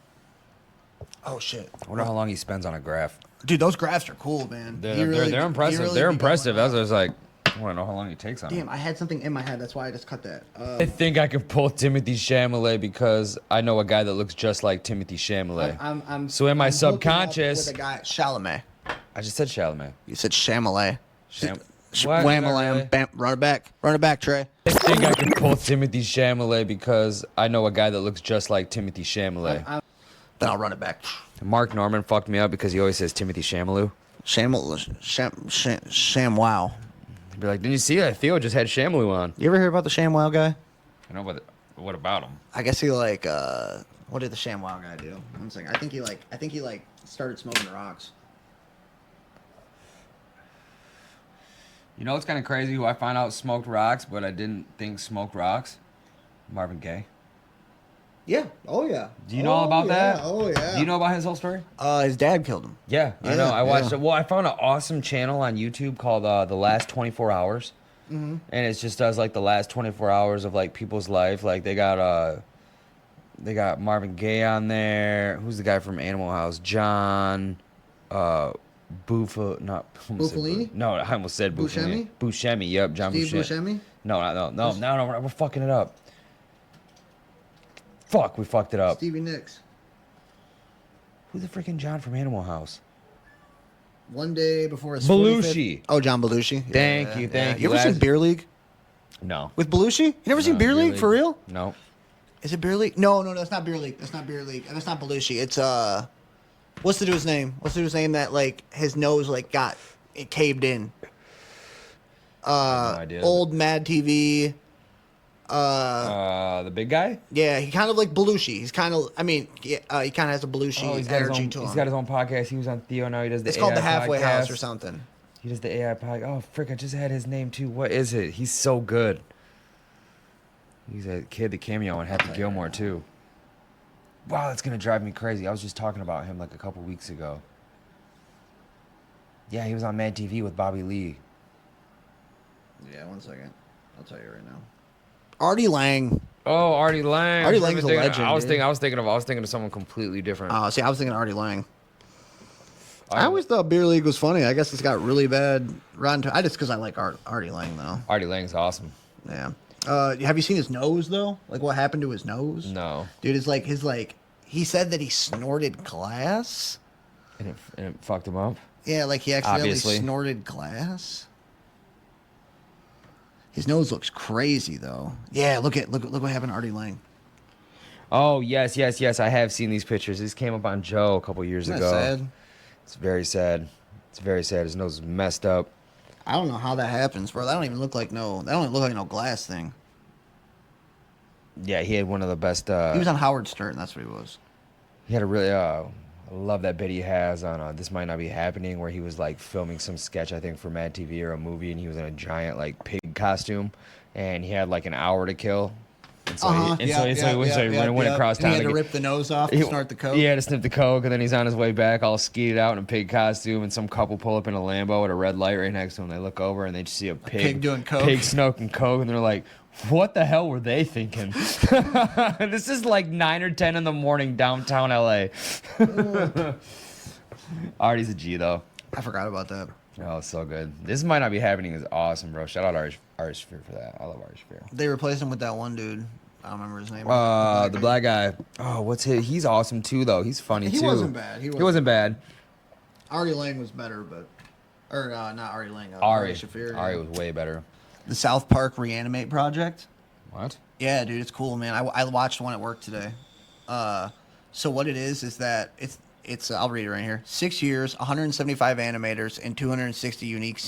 shit. I wonder how long he spends on a graph. Dude, those graphs are cool, man. They're impressive. Really They're be impressive. going That's what I was like, I want to know how long he takes on Damn, them. I had something in my head. That's why I just cut that. I think I could pull Timothy Chalamet because I know a guy that looks just like Timothy Chalamet. So in my I'm hooking up subconscious, with a guy, Chalamet. I just said Chalamet. You said Chalamet. What? Wham-a-lam, bam, run it back, Trey. I think I could pull Timothy Chalamet because I know a guy that looks just like Timothy Chalamet. Then I'll run it back. Mark Norman fucked me up because he always says Timothy Chalamet. ShamWow. He'd be like, didn't you see that? Theo just had Chalamet on. You ever hear about the ShamWow guy? I know, but what about him? I guess he what did the ShamWow guy do? One second. I think he started smoking rocks. You know what's kind of crazy? Who I found out smoked rocks, but I didn't think smoked rocks? Marvin Gaye. Yeah. Oh yeah. Do you know all about that? Oh yeah. Do you know about his whole story? His dad killed him. Yeah, I Yeah, know. I watched yeah. it. Well, I found an awesome channel on YouTube called The Last 24 Hours. Mm-hmm. And it just does like the last 24 hours of like people's life. Like they got Marvin Gaye on there. Who's the guy from Animal House? John Buffalini? No, I almost said Buffalini. Buscemi? Buscemi, yep, John Steve Buscemi. Buscemi? No, we're fucking it up. Fuck, we fucked it up. Stevie Nicks. Who's the freaking John from Animal House? One day before his Belushi. 45th Oh, John Belushi. Thank you. You ever seen Beer League No. with Belushi? You never seen Beer League for real? No. Is it Beer League? No, that's not Beer League. That's not Beer League. That's not Belushi. It's what's the dude's name? What's the dude's name that like his nose like got it caved in? No idea. Old Mad TV. The big guy? Yeah, he kind of like Belushi. He's kind of, he kind of has a Belushi energy to him. He's got his own podcast. He was on Theo. Now he does the It's AI called The Halfway podcast. House or something. He does the AI podcast. Oh, frick, I just had his name too. What is it? He's so good. He's a kid that cameo on Happy Gilmore too. Wow, that's going to drive me crazy. I was just talking about him like a couple weeks ago. Yeah, he was on Mad TV with Bobby Lee. Yeah, one second. I'll tell you right now. Artie Lang. Oh, Artie Lang. Artie Lang's a legend. I was dude. thinking of someone completely different. See, I was thinking Artie Lang. I always thought Beer League was funny. I guess it's got really bad rotten. I just because I like Artie Lang though. Artie Lang's awesome. Yeah. Have you seen his nose though? Like what happened to his nose? No. Dude, it's like he said that he snorted glass. And it fucked him up. Yeah, like he accidentally Obviously. snorted glass. His nose looks crazy though. Yeah, look what happened to Artie Lang. Oh yes. I have seen these pictures. These came up on Joe a couple years Isn't ago. that sad? It's very sad. It's very sad. His nose is messed up. I don't know how that happens, bro. That don't even look like no glass thing. Yeah, he had one of the best. He was on Howard Stern. That's what he was. He had a really. I love that bit he has on This Might Not Be Happening, where he was like filming some sketch, I think, for Mad TV or a movie, and he was in a giant like pig costume, and he had like an hour to kill. And so he went across town. And he had to rip the nose off and snort the coke. He had to snip the coke, and then he's on his way back, all skeeted out in a pig costume, and some couple pull up in a Lambo at a red light right next to him. They look over and they just see a pig doing coke. pig smoking coke, and they're like, "What the hell were they thinking?" This is like 9 or 10 in the morning downtown LA. Artie's a G though. I forgot about that. Oh, so good. This Might Not Be Happening is awesome, bro. Shout out Ari Shaffir for that. I love Ari Shaffir. They replaced him with that one dude. I don't remember his name. The black guy. Oh, what's his? He's awesome too, though. He's funny too. He wasn't bad. He wasn't bad. Artie Lang was better, not Artie Lang. Ari Shaffir. Ari was way better. The South Park Reanimate Project. What? Yeah, dude, it's cool, man. I watched one at work today. So what it is that it's I'll read it right here. 6 years, 175 animators, and 260 unique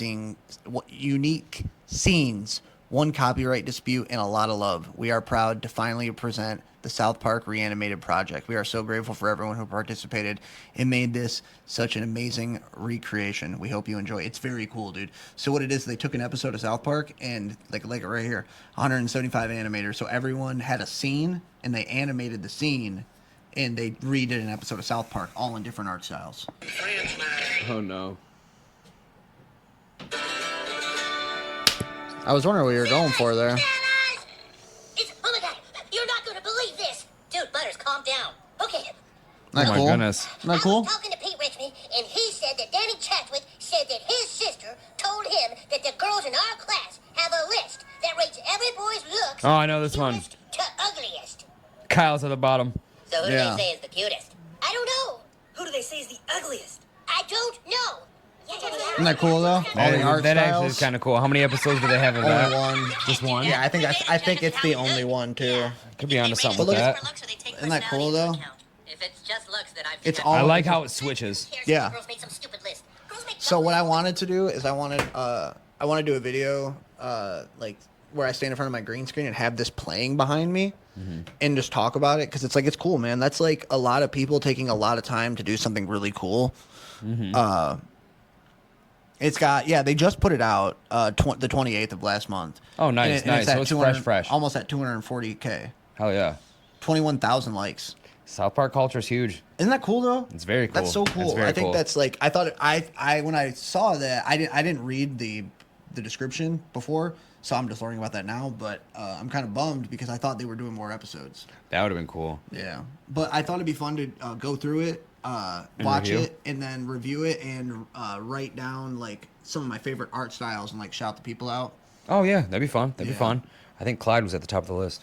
scenes one copyright dispute, and a lot of love. We are proud to finally present the South Park Reanimated Project. We are so grateful for everyone who participated and made this such an amazing recreation. We hope you enjoy. It's very cool, dude. So what it is, they took an episode of South Park and like right here, 175 animators. So everyone had a scene and they animated the scene and they redid an episode of South Park, all in different art styles. Oh no. I was wondering what you were going for there. Oh my god, you're not gonna believe this! Dude, Butters, calm down. Okay. Not Oh my cool? goodness. Not cool? I was talking to Pete Richmond, and he said that Danny Chadwick said that his sister told him that the girls in our class have a list that rates every boy's looks. Oh, I know this one. cutest to ugliest. Kyle's at the bottom. So who Yeah. do they say is the cutest? I don't know. Who do they say is the ugliest? I don't know. Isn't that cool though? All the art that actually styles. is kind of cool. How many episodes do they have of Only that? one. Just one? Yeah, I think it's the only one too. Could be onto something But with look at- that. Isn't that cool though? If it's just looks, then I've It's just all- I like how it switches. Yeah. Girls make some stupid list. Girls make So dumb what I lists. wanted to do is I want to do a video like where I stand in front of my green screen and have this playing behind me and just talk about it because it's cool, man. That's like a lot of people taking a lot of time to do something really cool. It's got they just put it out the 28th of last month. Oh, nice, And nice. at So it's 200 fresh. Almost at 240K. Hell yeah. 21,000 likes. South Park culture is huge. Isn't that cool though? It's very cool. That's so It's cool. very I think cool. that's like I thought I when I saw that I didn't read the description before, so I'm just learning about that now. But I'm kind of bummed because I thought they were doing more episodes. That would have been cool. Yeah, but I thought it'd be fun to go through it, watch review? it, and then review it and write down like some of my favorite art styles and like shout the people out. Oh yeah, that'd be fun. That'd be Yeah. fun. I think Clyde was at the top of the list.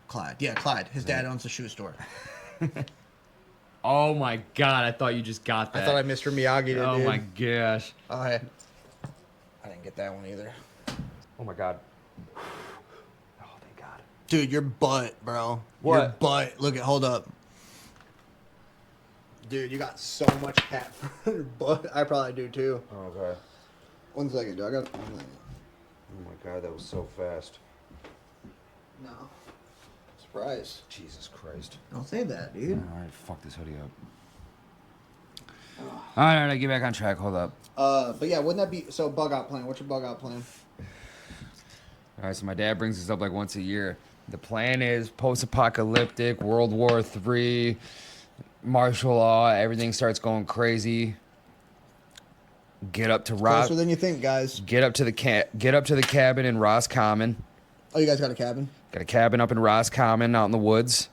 Clyde. Yeah, Clyde. His dad owns the shoe store. Oh my god, I thought you just got that. I thought I Mr. Miyagi did. Oh dude. my gosh. Oh, hey. I didn't get that one either. Oh my god. Oh thank God. Dude, your butt, bro. What? Your butt. Look at, hold up. Dude, you got so much cat on your butt. I probably do too. Oh, okay. 1 second, dude. I got. Oh my god, that was so fast. No. Surprise. Jesus Christ. Don't say that, dude. Alright, fuck this hoodie up. Alright, get back on track. Hold up. But yeah, wouldn't that be so? Bug out plan. What's your bug out plan? Alright, so my dad brings this up like once a year. The plan is post-apocalyptic, World War III, martial law, everything starts going crazy. Get up to Ross. Closer than you think, guys. Get up to the cabin in Roscommon. Oh, you guys got a cabin? Got a cabin up in Roscommon out in the woods.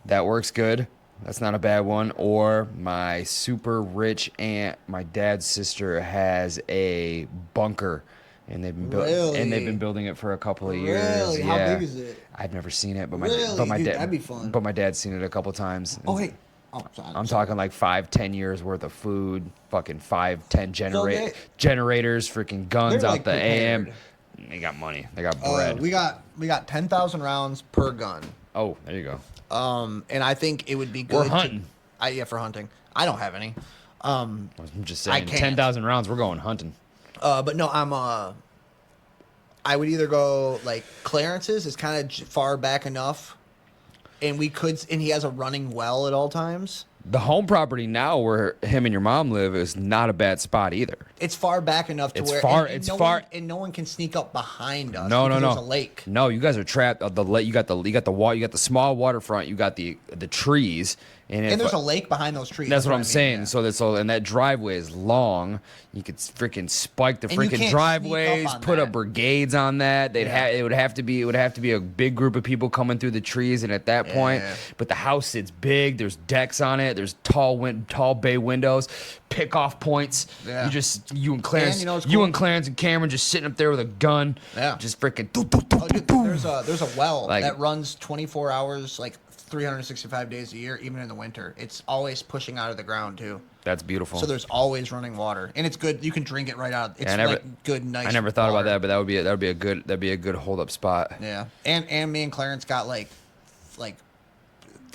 That works good. That's not a bad one. Or my super rich aunt, my dad's sister, has a bunker, and they've been Really? building it for a couple of years. Really? How Yeah. big is it? I've never seen it, but Really? my Dude, dad that'd be fun. But my dad's seen it a couple times. Oh, hey. Oh, sorry. I'm talking like 5-10 years worth of food, fucking 5-10 they- generators, freaking guns They're, out like, the AM. prepared. They got money. They got bread. We got 10,000 rounds per gun. Oh, there you go. And I think it would be good. We're hunting. Yeah, for hunting. I don't have any. I'm just I saying, can't. 10,000 rounds. We're going hunting. But no, I would either go like Clarence's is kind of far back enough, and he has a running well at all times. The home property now where him and your mom live is not a bad spot either. It's far back enough to It's where far- and it's no far- one, and no one can sneak up behind us. No, because no. There's a lake. No, you guys are trapped. The lake. You got the small waterfront. You got the trees, And there's a lake behind those trees. That's what I'm I mean, saying. yeah. And that driveway is long. You could freaking spike the And you freaking can't driveways, sneak up on put up that. brigades on that. Yeah. It would have to be a big group of people coming through the trees, and at that point, Yeah. but the house sits big. There's decks on it. There's tall bay windows, pick off points. Yeah. You and Clarence, And you know what's you cool? and Clarence and Cameron just sitting up there with a gun. Yeah. Just freaking. Oh, dude, there's a well Like- that runs 24 hours, like 365 days a year, even in the winter. It's always pushing out of the ground too. That's beautiful. So there's always running water, and it's good. You can drink it right out. It's Yeah, like good, nice. I never thought about water. that, but that would be a good hold up spot. Yeah, and me and Clarence got like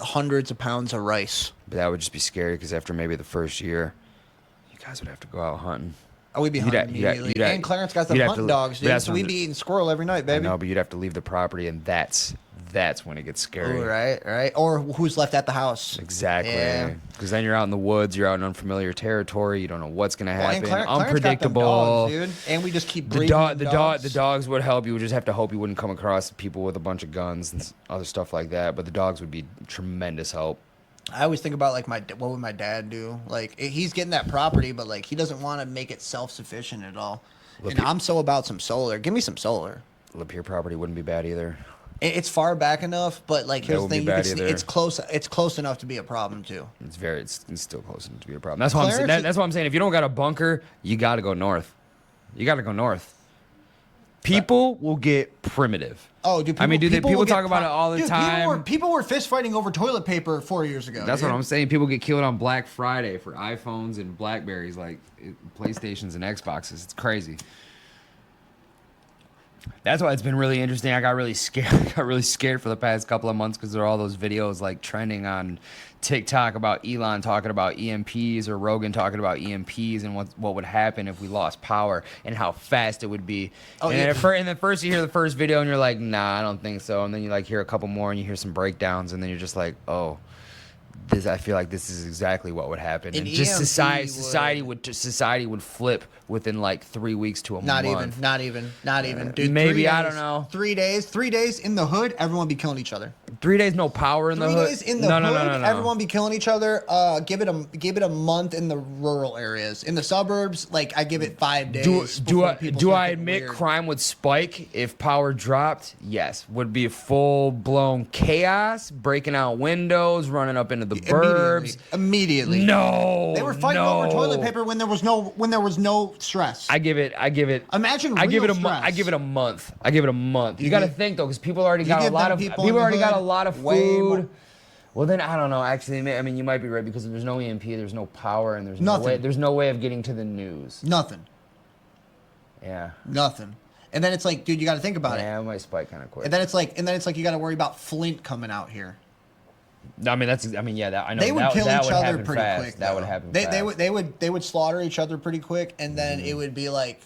hundreds of pounds of rice. But that would just be scary because after maybe the first year, you guys would have to go out hunting. Oh, we'd be hunting immediately. And Clarence got some hunting dogs, dude. So we'd be eating squirrel every night, baby. No, but you'd have to leave the property, and that's when it gets scary. Ooh, right. Or who's left at the house. Exactly. Because then you're out in the woods, you're out in unfamiliar territory, you don't know what's going to happen. Clarence Unpredictable. Got them dogs, dude. And we just keep breeding the dogs would help. You would just have to hope you wouldn't come across people with a bunch of guns and other stuff like that. But the dogs would be tremendous help. I always think about, like, what would my dad do? Like, he's getting that property, but, like, he doesn't want to make it self-sufficient at all. And I'm so about some solar. Give me some solar. Lapeer property wouldn't be bad either. It's far back enough, but, like, here's the thing. It's close. It's close enough to be a problem, too. It's still close enough to be a problem. That's what I'm saying. If you don't got a bunker, you got to go north. People will get primitive. Oh, dude! People talk about it all the time. People were fist fighting over toilet paper 4 years ago. That's what I'm saying. People get killed on Black Friday for iPhones and Blackberries, like PlayStations and Xboxes. It's crazy. That's why it's been really interesting. I got really scared for the past couple of months because there are all those videos like trending on TikTok about Elon talking about EMPs or Rogan talking about EMPs and what would happen if we lost power and how fast it would be. And then first you hear the first video and you're like, nah, I don't think so. And then you like hear a couple more and you hear some breakdowns and then you're just like, oh. I feel like this is exactly what would happen, and just society would flip within like 3 weeks to a month. Not even, dude. Maybe I don't know. 3 days in the hood, everyone be killing each other. 3 days, no power in the hood. 3 days in the hood, everyone be killing each other. Give it a month in the rural areas. In the suburbs, like I give it 5 days. Do I admit crime would spike if power dropped? Yes. Would be full blown chaos, breaking out windows, running up into the burbs. Immediately. No. They were fighting over toilet paper when there was no stress. I give it. Imagine. I give it a month. You got to think though, because people already got a lot of food. Well, then I don't know. Actually, I mean, you might be right because there's no EMP, there's no power, and there's no way of getting to the news. Nothing. Yeah. Nothing. And then it's like, dude, you got to think about it. Yeah, it might spike kind of quick. And then it's like you got to worry about Flint coming out here. I mean, I know. They would kill each other pretty fast. quick. That would happen fast. They would slaughter each other pretty quick, and then it would be like,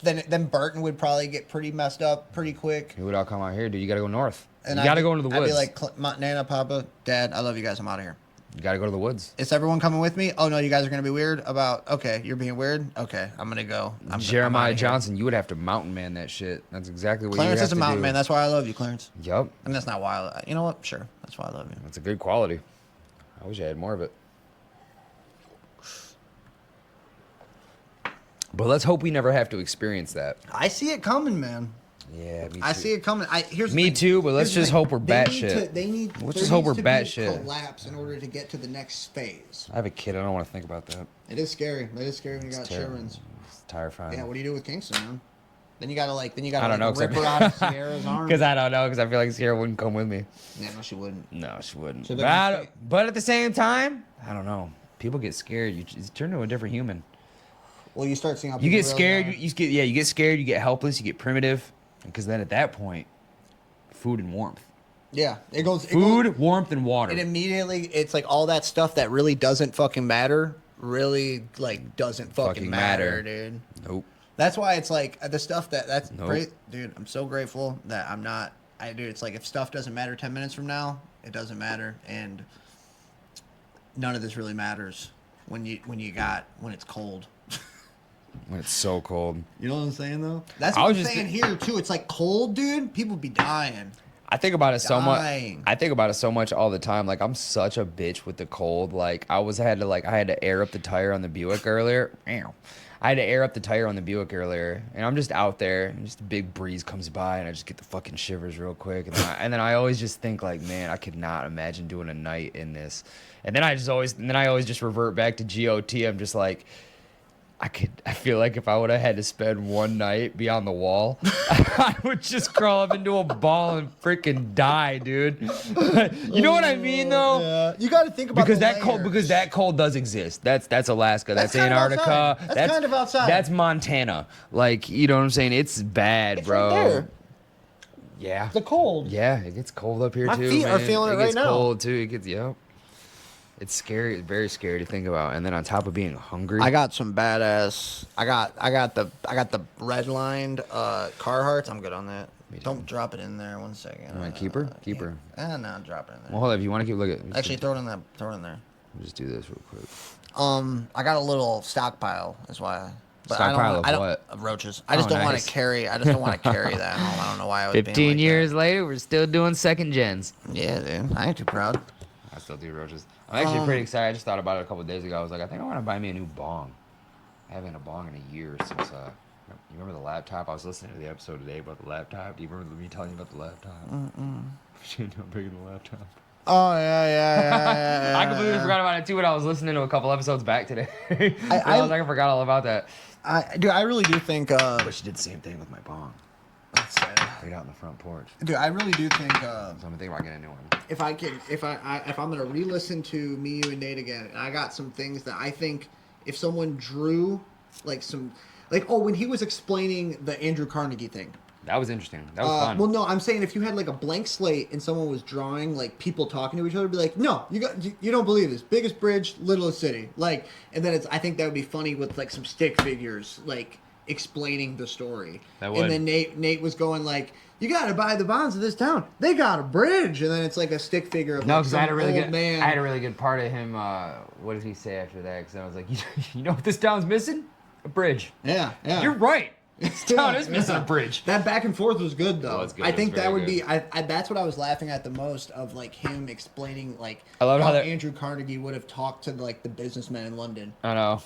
then Burton would probably get pretty messed up pretty quick. Who would all come out here, dude? You got to go north. And you got to go into the woods. I'd be like, Nana, Papa, Dad, I love you guys. I'm out of here. You got to go to the woods. Is everyone coming with me? Oh no, you guys are gonna be weird about. Okay, you're being weird. Okay, I'm gonna go. Jeremiah Johnson, you would have to mountain man that shit. That's exactly what Clarence you have to do. Clarence is a mountain man. That's why I love you, Clarence. Yup. And that's not why. You know what? Sure, that's why I love you. That's a good quality. I wish I had more of it. But let's hope we never have to experience that. I see it coming, man. Yeah, me too. I see it coming. Me too, but let's just hope we're batshit. Let's just hope we're batshit. Collapse in order to get to the next phase. I have a kid. I don't want to think about that. It is scary. It is scary when you got children. It's terrifying. Yeah, what do you do with Kingston, man? Then you gotta rip her out of Sierra's arms. Because I don't know. Because I feel like Sierra wouldn't come with me. Yeah, no, she wouldn't. No, she wouldn't. So but at the same time, I don't know. People get scared. You turn into a different human. Well, you start seeing how you get scared. You get scared. You get helpless. You get primitive. Because then at that point, food and warmth. Yeah, it goes warmth, and water. It immediately, it's like all that stuff that really doesn't fucking matter. Really, like, doesn't fucking matter, dude. Nope. That's why it's like the stuff that's nope. great, dude. I'm so grateful that I'm not. Dude, it's like if stuff doesn't matter 10 minutes from now, it doesn't matter, and none of this really matters when it's cold. When it's so cold. You know what I'm saying, though? That's what I'm saying here, too. It's like cold, dude. People be dying. I think about it so much. I think about it so much all the time. Like, I'm such a bitch with the cold. Like, I had to air up the tire on the Buick earlier. I had to air up the tire on the Buick earlier, and I'm just out there, and just a big breeze comes by, and I just get the fucking shivers real quick. And then I always just think, like, man, I could not imagine doing a night in this. And then I always just revert back to GOT. I'm just like, I feel like if I would have had to spend one night beyond the wall, I would just crawl up into a ball and freaking die, dude. You know what I mean, though? Yeah. You got to think about because that cold does exist. That's Alaska. That's Antarctica. That's kind of outside. That's Montana. Like, you know what I'm saying? It's bad, bro. Right there. Yeah. The cold. Yeah, it gets cold up here too. My feet are feeling it right now. It gets cold too. It gets It's scary, very scary to think about. And then on top of being hungry, I got some badass. I got the red lined Carhartts. I'm good on that. Don't drop it in there. 1 second. You want to keep her? Keep her. No, drop it in there. Well, hold on. If you want to keep, look at. Actually, throw it in there. Throw it in there. Just do this real quick. I got a little stockpile. That's why. But Stockpile I don't, of what? Of roaches. I just don't want nice. to carry. I just don't want to carry that home. I don't know why I was. 15 being like years later, we're still doing second gens. That. Yeah, dude. I ain't too proud. I still do roaches. I'm actually pretty excited. I just thought about it a couple of days ago. I was like, I think I want to buy me a new bong. I haven't had a bong in a year since. You remember the laptop? I was listening to the episode today about the laptop. Do you remember me telling you about the laptop? You know how big of the laptop. Oh yeah. I completely forgot about it too when I was listening to a couple episodes back today. I was like, I forgot all about that. I really do think. But she did the same thing with my bong. That's sad. Right out in the front porch. Dude, I really do think. So I'm thinking about getting a new one. If I'm gonna re-listen to Me, You, and Nate again, and I got some things that I think if someone drew when he was explaining the Andrew Carnegie thing. That was interesting. That was fun. Well, no, I'm saying if you had like a blank slate and someone was drawing like people talking to each other, be like, no, you don't believe this. Biggest bridge, littlest city. Like, and then I think that would be funny with like some stick figures, like explaining the story. That would. And then Nate was going like, you got to buy the bonds of this town. They got a bridge, and then it's like a stick figure of no, like because some I had a really old good man. I had a really good part of him. What did he say after that? Because I was like, you know what this town's missing? A bridge. Yeah. You're right. This town is missing a bridge. That back and forth was good though. Oh, it's good. I think It's that very would good. be. that's what I was laughing at the most of like him explaining like I love how that- Andrew Carnegie would have talked to like the businessmen in London. I know.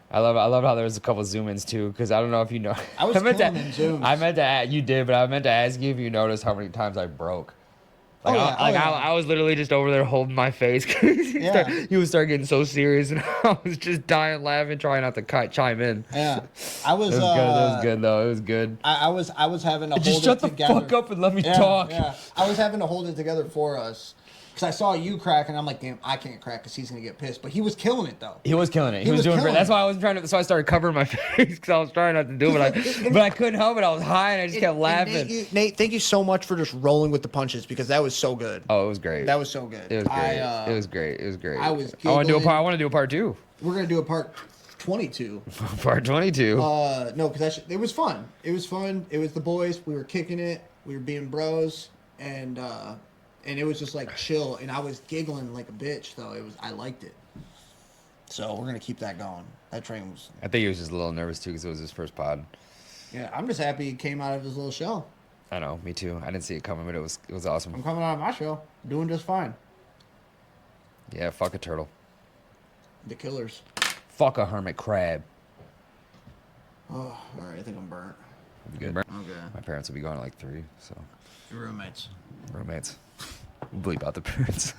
I love how there was a couple zoom ins too, because I don't know if you know. I was meant killing in zooms. I meant to. You did, but I meant to ask you if you noticed how many times I broke. Like, I was literally just over there holding my face because he would start getting so serious, and I was just dying laughing, trying not to chime in. Yeah, I was. It was good. It was good though. It was good. I was having to hold Just it shut the together. fuck up and let me talk. Yeah, I was having to hold it together for us. Because I saw you crack, and I'm like, damn, I can't crack because he's going to get pissed. But he was killing it, though. He was killing it. He He was was doing great. killing That's it. why I wasn't trying to. So I started covering my face because I was trying not to do it. But I couldn't help it. I was high and I just kept laughing. Nate, thank you so much for just rolling with the punches because that was so good. Oh, it was great. That was so good. It was great. It was great. It was great. I was I want to do a giggling. part. I want to do a part 2. We're going to do a part 22. Part 22. No, because it was fun. It was fun. It was the boys. We were kicking it. We were being bros. And it was just like chill. And I was giggling like a bitch, though. I liked it. So we're going to keep that going. That train was... I think he was just a little nervous too because it was his first pod. Yeah, I'm just happy he came out of his little shell. I know, me too. I didn't see it coming, but it was awesome. I'm coming out of my shell. Doing just fine. Yeah, fuck a turtle. The killers. Fuck a hermit crab. Oh, all right. I think I'm burnt. Good. Okay. My parents will be going at like 3, so Your roommates. roommates. Bleep out the parents.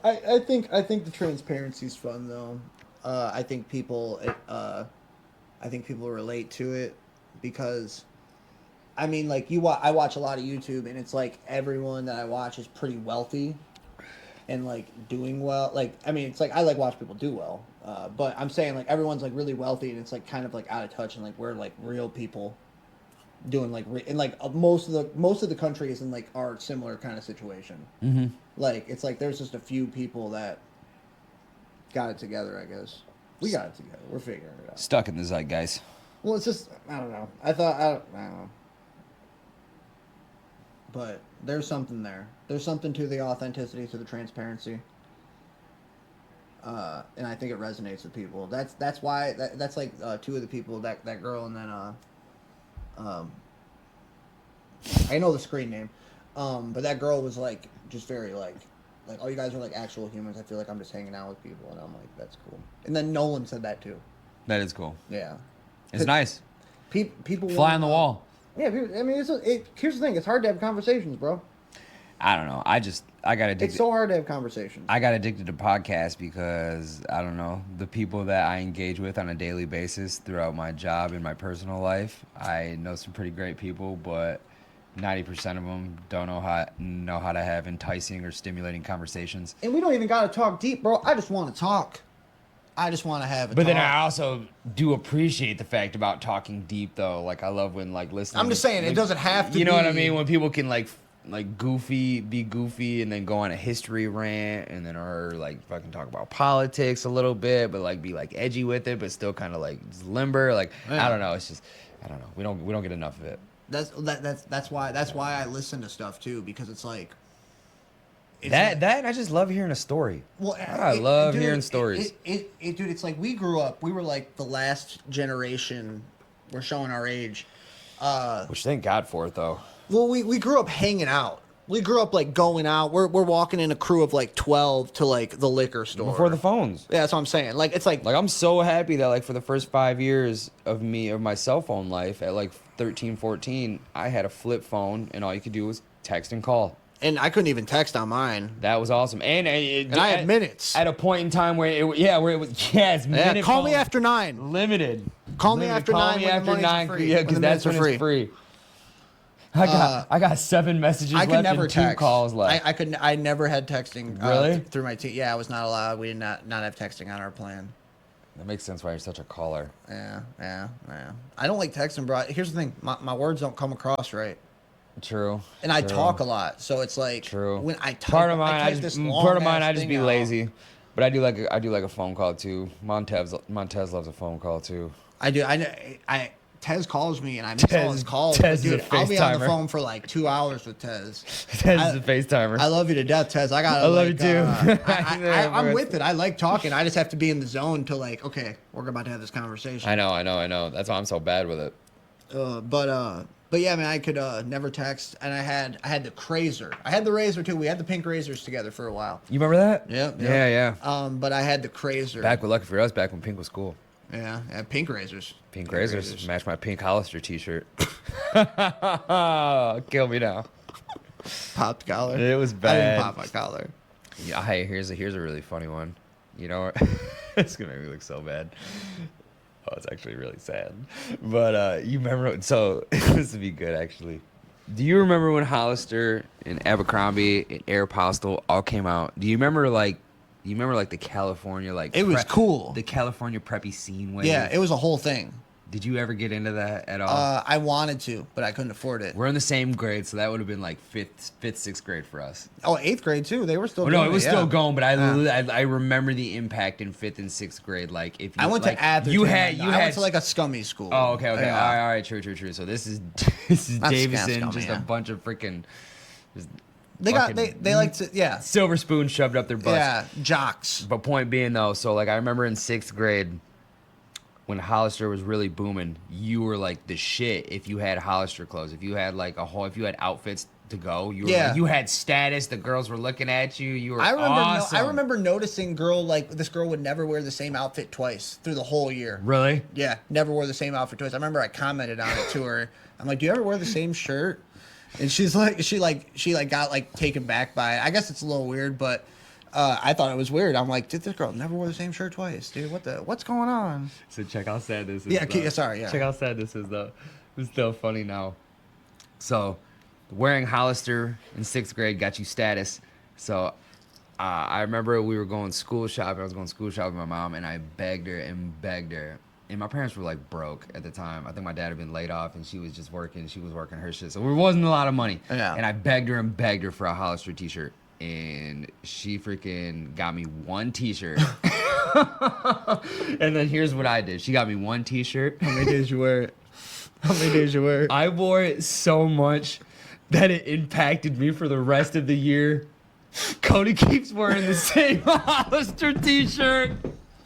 I think the transparency's fun though. I think people relate to it because, I mean, like I watch a lot of YouTube and it's like everyone that I watch is pretty wealthy, and like doing well. Like I mean, it's like I like watch people do well, but I'm saying like everyone's like really wealthy and it's like kind of like out of touch and like we're like real people doing like and like most of the country is in like our similar kind of situation. Mm-hmm. Like it's like there's just a few people that got it together. I guess we got it together. We're figuring it out. Stuck in the zeitgeist. Well, it's just I don't know. I don't know. But there's something there. There's something to the authenticity, to the transparency. And I think it resonates with people. That's why that's like 2 of the people that girl and then I know the screen name, but that girl was like just very like oh, you guys are like actual humans. I feel like I'm just hanging out with people, and I'm like that's cool. And then Nolan said that too. That is cool. Yeah, It's nice. People Fly on the wall. Yeah, I mean, here's the thing. It's hard to have conversations, bro. I don't know. I got addicted. It's so hard to have conversations. I got addicted to podcasts because I don't know, the people that I engage with on a daily basis throughout my job and my personal life. I know some pretty great people, but 90% of them don't know how to have enticing or stimulating conversations. And we don't even gotta talk deep, bro. I just want to talk. I just want to have a But talk. then I also do appreciate the fact about talking deep, though. Like I love when like listening. I'm just saying, it doesn't have to You know what I be- mean? When people can like like be goofy, and then go on a history rant, and then or like fucking talk about politics a little bit, but like be like edgy with it, but still kind of like limber. Like I don't know. It's just I don't know. We don't get enough of it. That's why I listen to stuff too, because it's like that I just love hearing a story. Well, I love hearing stories. Dude, it's like we grew up. We were like the last generation. We're showing our age. Which thank God for it though. Well, we grew up hanging out. We grew up like going out. We're walking in a crew of like 12 to like the liquor store Before the phones. Yeah, that's what I'm saying. Like it's like I'm so happy that like for the first 5 years of my cell phone life at like 13, 14, I had a flip phone and all you could do was text and call. And I couldn't even text on mine. That was awesome. And I had minutes. At a point in time where it was minute call phone. Me after 9. Limited. Call me after 9 when the money's free. Yeah, because that's when it's free. I got 7 messages left and 2 calls left. I never had texting really? Through my team. Yeah, I was not allowed. We did not have texting on our plan. That makes sense why you're such a caller. Yeah. I don't like texting, bro. Here's the thing. My words don't come across right. True. And I talk a lot, so it's like true. When I type, part of mine, I just be lazy, but I do like a phone call too. Montez loves a phone call too. I do. Tez calls me and I miss all his calls. Tez dude, is a I'll be on the FaceTimer. phone for like 2 hours with Tez. Tez is a FaceTimer. I love you to death, Tez. I love you too. I'm with it. I like talking. I just have to be in the zone to like, okay, we're about to have this conversation. I know. That's why I'm so bad with it. But yeah, man, I could never text, and I had the Crazer. I had the Razor too. We had the pink Razors together for a while. You remember that? Yep. Yeah. But I had the Crazer. Back with Lucky for Us, back when pink was cool. Yeah, pink Razors. Pink Razors match my pink Hollister t-shirt. Kill me now. Popped collar. It was bad. I didn't pop my collar. Yeah, hey, here's a really funny one. You know, it's gonna make me look so bad. Oh, it's actually really sad. But you remember? So this would be good, actually. Do you remember when Hollister and Abercrombie and Aeropostale all came out? Do you remember like the California like? It was cool. The California preppy scene wave. Yeah, it was a whole thing. Did you ever get into that at all? I wanted to, but I couldn't afford it. We're in the same grade, so that would have been like fifth, 6th grade for us. Oh, 8th grade too. They were still. No, it was still going, but I remember the impact in 5th and 6th grade. Like if you, I went like, to Atherton. I went to like a scummy school. Oh, okay. Yeah. All right, true. So this is Davison, scummy, just a bunch of freaking. They like to silver spoon shoved up their butts. Yeah, jocks. But point being though, so like I remember in 6th grade. When Hollister was really booming, you were like the shit if you had Hollister clothes. If you had like if you had outfits to go, you were like, you had status. The girls were looking at you. You were awesome. I remember noticing this girl would never wear the same outfit twice through the whole year. Really? Yeah, never wore the same outfit twice. I remember I commented on it to her. I'm like, "Do you ever wear the same shirt?" And she's like, she got like taken back by it. I guess it's a little weird, but. I thought it was weird. I'm like, did this girl never wore the same shirt twice, dude? What's going on? So check how sad this is. Yeah, sorry. Check how sad this is though. It's still funny now. So, wearing Hollister in 6th grade got you status. So, I remember we were going school shopping. I was going school shopping with my mom, and I begged her. And my parents were like broke at the time. I think my dad had been laid off, and she was just working. She was working her shit, so there wasn't a lot of money. Yeah. And I begged her for a Hollister t-shirt. And she freaking got me one t-shirt. And then here's what I did. She got me one t-shirt. How many days you wear it? I wore it so much that it impacted me for the rest of the year. Cody keeps wearing the same Hollister t-shirt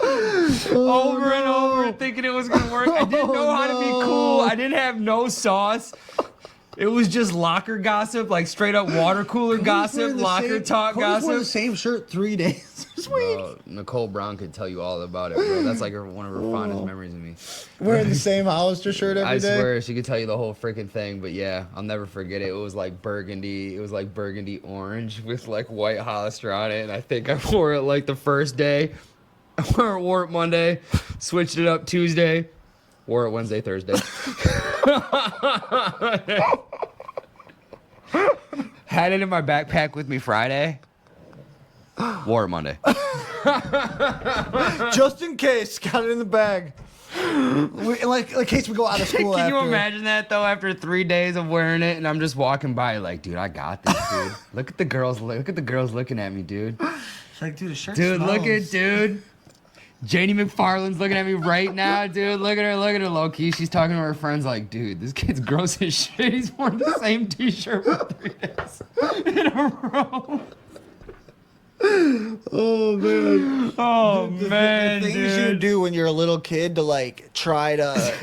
over and over, thinking it was going to work. I didn't know how to be cool. I didn't have no sauce. It was just locker gossip, like straight up water cooler gossip, locker talk gossip. Wore the same shirt 3 days this week. Bro, Nicole Brown could tell you all about it, bro. That's like one of her fondest memories of me. Wearing the same Hollister shirt every day? I swear, she could tell you the whole freaking thing. But yeah, I'll never forget it. It was like burgundy. It was like burgundy orange with like white Hollister on it. And I think I wore it like the first day. I wore it Monday, switched it up Tuesday, wore it Wednesday, Thursday. Had it in my backpack with me Friday. Wore it Monday. Just in case, got it in the bag. in case we go out of school. Can you after. imagine that though? After 3 days of wearing it, and I'm just walking by, like, dude, I got this, dude. Look at the girls. Look at the girls looking at me, dude. It's like, dude, the shirt Dude, smells. look at dude. Janie McFarland's looking at me right now, dude. Look at her, low key. She's talking to her friends like, dude, this kid's gross as shit. He's worn the same t-shirt for 3 days in a row. Oh man. Oh the man, things dude. you do when you're a little kid to like try to.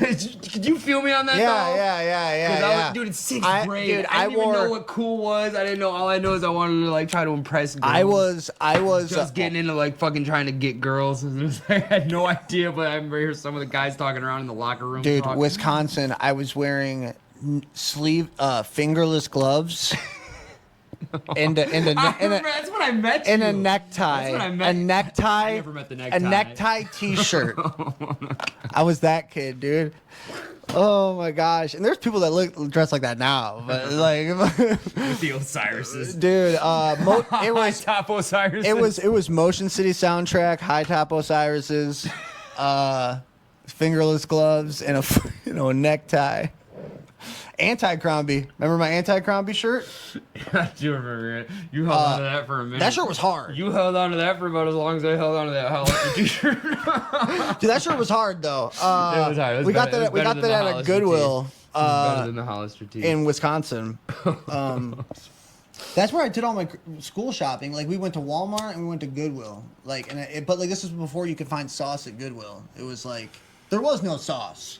Could you feel me on that? Yeah, though? yeah. Dude, it's sixth grade. Dude, I didn't even know what cool was. I didn't know. All I know is I wanted to like try to impress girls. I was just getting into like fucking trying to get girls. And it was like, I had no idea, but I remember hearing some of the guys talking around in the locker room. Dude, talking. Wisconsin. I was wearing fingerless gloves. And that's when I met you. And a necktie. That's when I met a necktie. I never met the necktie. A necktie t-shirt. I was that kid, dude. Oh my gosh. And there's people that look dressed like that now, but like with the Osiris's. Dude, it was High Top Osiris. It was Motion City soundtrack, High Top Osiris's, fingerless gloves, and a necktie. Anti-Crombie. Remember my Anti-Crombie shirt? I do remember it. You held on to that for a minute. That shirt was hard. You held on to that for about as long as I held on to that Hollister t-shirt. Dude, that shirt was hard though. It was hard. We got that at a Goodwill. Better than the Hollister tee. In Wisconsin. That's where I did all my school shopping. Like we went to Walmart and we went to Goodwill. Like, but like this was before you could find sauce at Goodwill. It was like there was no sauce.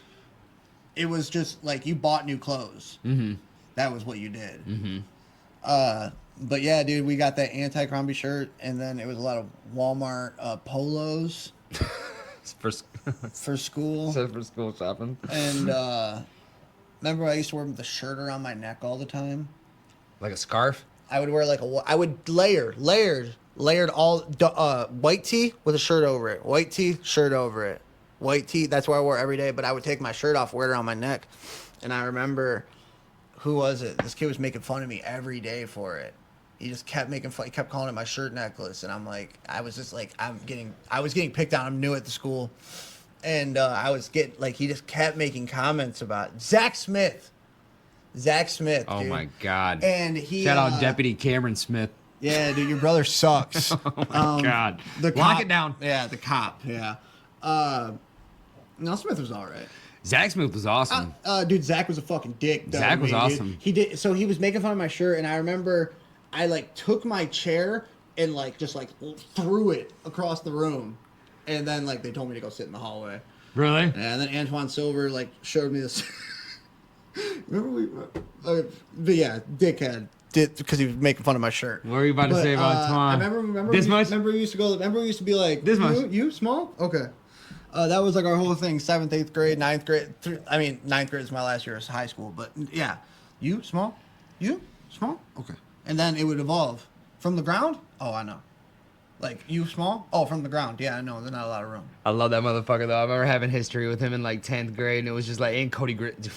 It was just like you bought new clothes. Mm-hmm. That was what you did. Mm-hmm. But yeah, dude, we got that Anti-Crombie shirt, and then it was a lot of Walmart polos for school. So for school shopping. And remember, I used to wear the shirt around my neck all the time. Like a scarf. I would wear I would layered all white tee with a shirt over it. White tee, shirt over it. White tee, that's what I wore every day, but I would take my shirt off, wear it around my neck. And I remember, who was it? This kid was making fun of me every day for it. He just kept making fun. He kept calling it my shirt necklace. And I'm like, I was getting picked on. I'm new at the school. And he just kept making comments about it. Zach Smith. Oh dude. my God. And he. Shout out Deputy Cameron Smith. Yeah, dude, your brother sucks. Oh my God. Lock it down. Yeah, the cop. Yeah. No, Smith was all right. Zach Smith was awesome. Dude, Zach was a fucking dick. Though, Zach was dude. awesome. He did. So he was making fun of my shirt, and I remember I like took my chair and like just like threw it across the room, and then like they told me to go sit in the hallway. Really? Yeah, and then Antoine Silver like showed me this. Remember but yeah, dickhead. Because he was making fun of my shirt. What were you about to say about Antoine? I remember this much. Remember we used to be like this much. You small? Okay. That was like our whole thing. 7th, 8th grade, 9th grade. 9th grade is my last year of high school. But yeah, you small? You small? Okay. And then it would evolve from the ground. Oh, I know. Like you small? Oh, from the ground. Yeah, I know. There's not a lot of room. I love that motherfucker though. I remember having history with him in like 10th grade, and it was just like, and Cody Grit.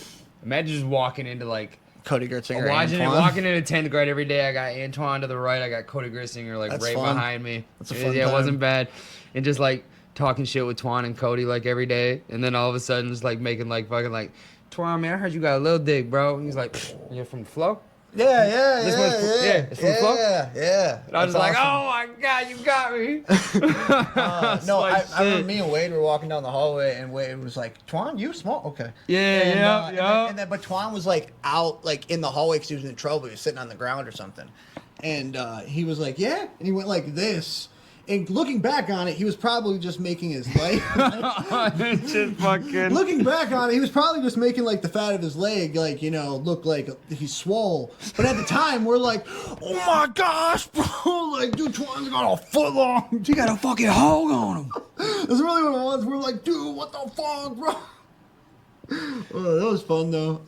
Imagine just walking into like. Cody Gritzinger. Walking into 10th grade every day, I got Antoine to the right, I got Cody Gritzinger like That's right fun. behind me. That's a fun Yeah, time. it wasn't bad. And just like talking shit with Twan and Cody like every day, and then all of a sudden just like making like fucking like, Twan, man, I heard you got a little dick, bro. And he's like, you're from the flow? Yeah. It's from the flow? Yeah. And I was like, oh my God, you got me. No, I remember me and Wade were walking down the hallway, and Wade was like, "Twan, you small? Okay." Yeah. But Twan was like out, like in the hallway because he was in trouble. He was sitting on the ground or something, and he was like, "Yeah," and he went like this. And looking back on it, he was probably just making his leg. Just fucking. Looking back on it, he was probably just making like the fat of his leg, like, look like he's swole. But at the time, we're like, oh my gosh, bro, like, dude, Twan's got a foot long. You got a fucking hog on him. That's really what it was. We're like, dude, what the fuck, bro? Oh, that was fun though.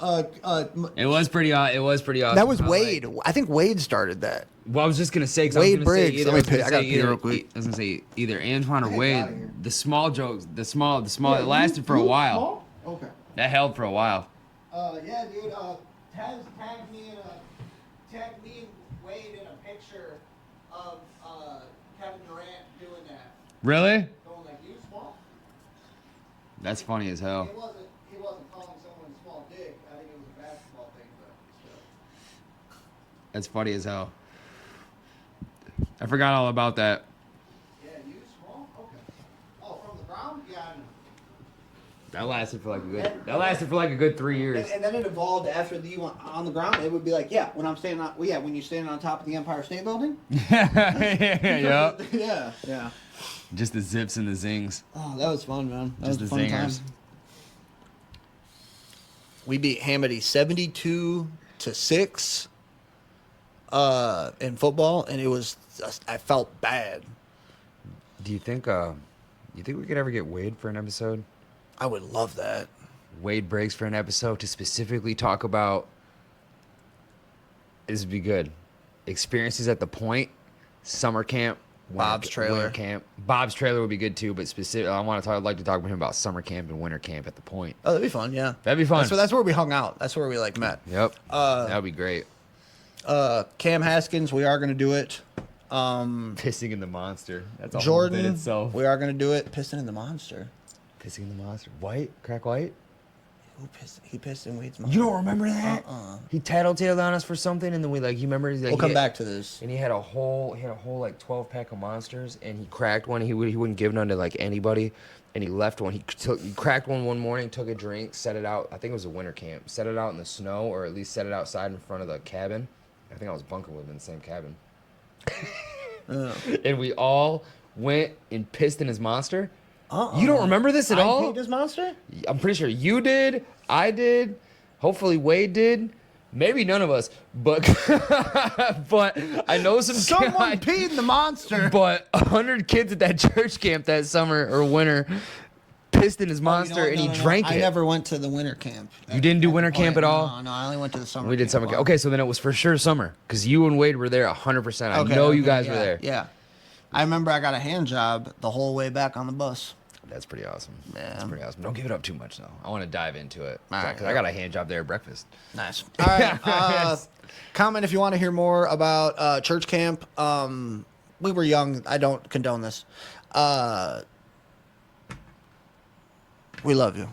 It was pretty awesome. That was how, Wade. like- I think Wade started that. Well, I was just gonna say, Wade Briggs. Let me pay. I gotta pee real quick. I was gonna say either Antoine or Get outta Wade. here. The small jokes, the small that lasted for a while. Small? Okay. That held for a while. Yeah, dude. Tag me and Wade in a picture of Kevin Durant doing that. Really? Going like, you small? That's funny as hell. He wasn't calling someone a small dick. I think it was a basketball thing, but still. That's funny as hell. I forgot all about that. Yeah, you small? Okay. Oh, from the ground? Yeah, I know. That lasted for like a good 3 years. And then it evolved after you went on the ground. It would be like, yeah, when I'm standing on, well, yeah, when you're standing on top of the Empire State Building. Yep. Yeah. Just the zips and the zings. Oh, that was fun, man. That Just was a the fun time. zingers. We beat Hamady 72-6 in football, and it was just, I felt bad. Do you think we could ever get Wade for an episode? I would love that. Wade breaks for an episode to specifically talk about, this would be good, experiences at the point, summer camp, Bob's trailer. winter camp. Bob's trailer would be good too, but I'd like to talk with him about summer camp and winter camp at the point. Oh, that'd be fun, yeah. That'd be fun. That's where we hung out. That's where we like met. Yep. That would be great. Cam Haskins, we are gonna do it. Pissing in the monster. That's a Jordan, whole bit itself. we are gonna do it. Pissing in the monster. Pissing in the monster. White? Crack White? Who pissed? He pissed in Wade's monster. You don't remember that? He tattletaled on us for something, and then you remember? Like, we'll come back to this. And he had a whole like 12-pack of monsters, and he cracked one. He wouldn't give none to like anybody, and he left one. He cracked one morning, took a drink, set it out. I think it was a winter camp. Set it out in the snow, or at least set it outside in front of the cabin. I think I was bunkering with him in the same cabin. And we all went and pissed in his monster. You don't remember this at all? I peed his monster? I'm pretty sure you did. I did. Hopefully Wade did. Maybe none of us, but but I know Someone peed in the monster. But 100 kids at that church camp that summer or winter pissed in his monster, and he drank it. I never went to the winter camp. You didn't do winter camp at all? No, I only went to the summer camp. We did summer camp. Okay, so then it was for sure summer, because you and Wade were there 100%. I know you guys were there. Yeah. I remember I got a hand job the whole way back on the bus. That's pretty awesome. Yeah. That's pretty awesome. Don't give it up too much, though. I want to dive into it. All right. Because I got a hand job there at breakfast. Nice. All right. Comment if you want to hear more about church camp. We were young. I don't condone this. We love you.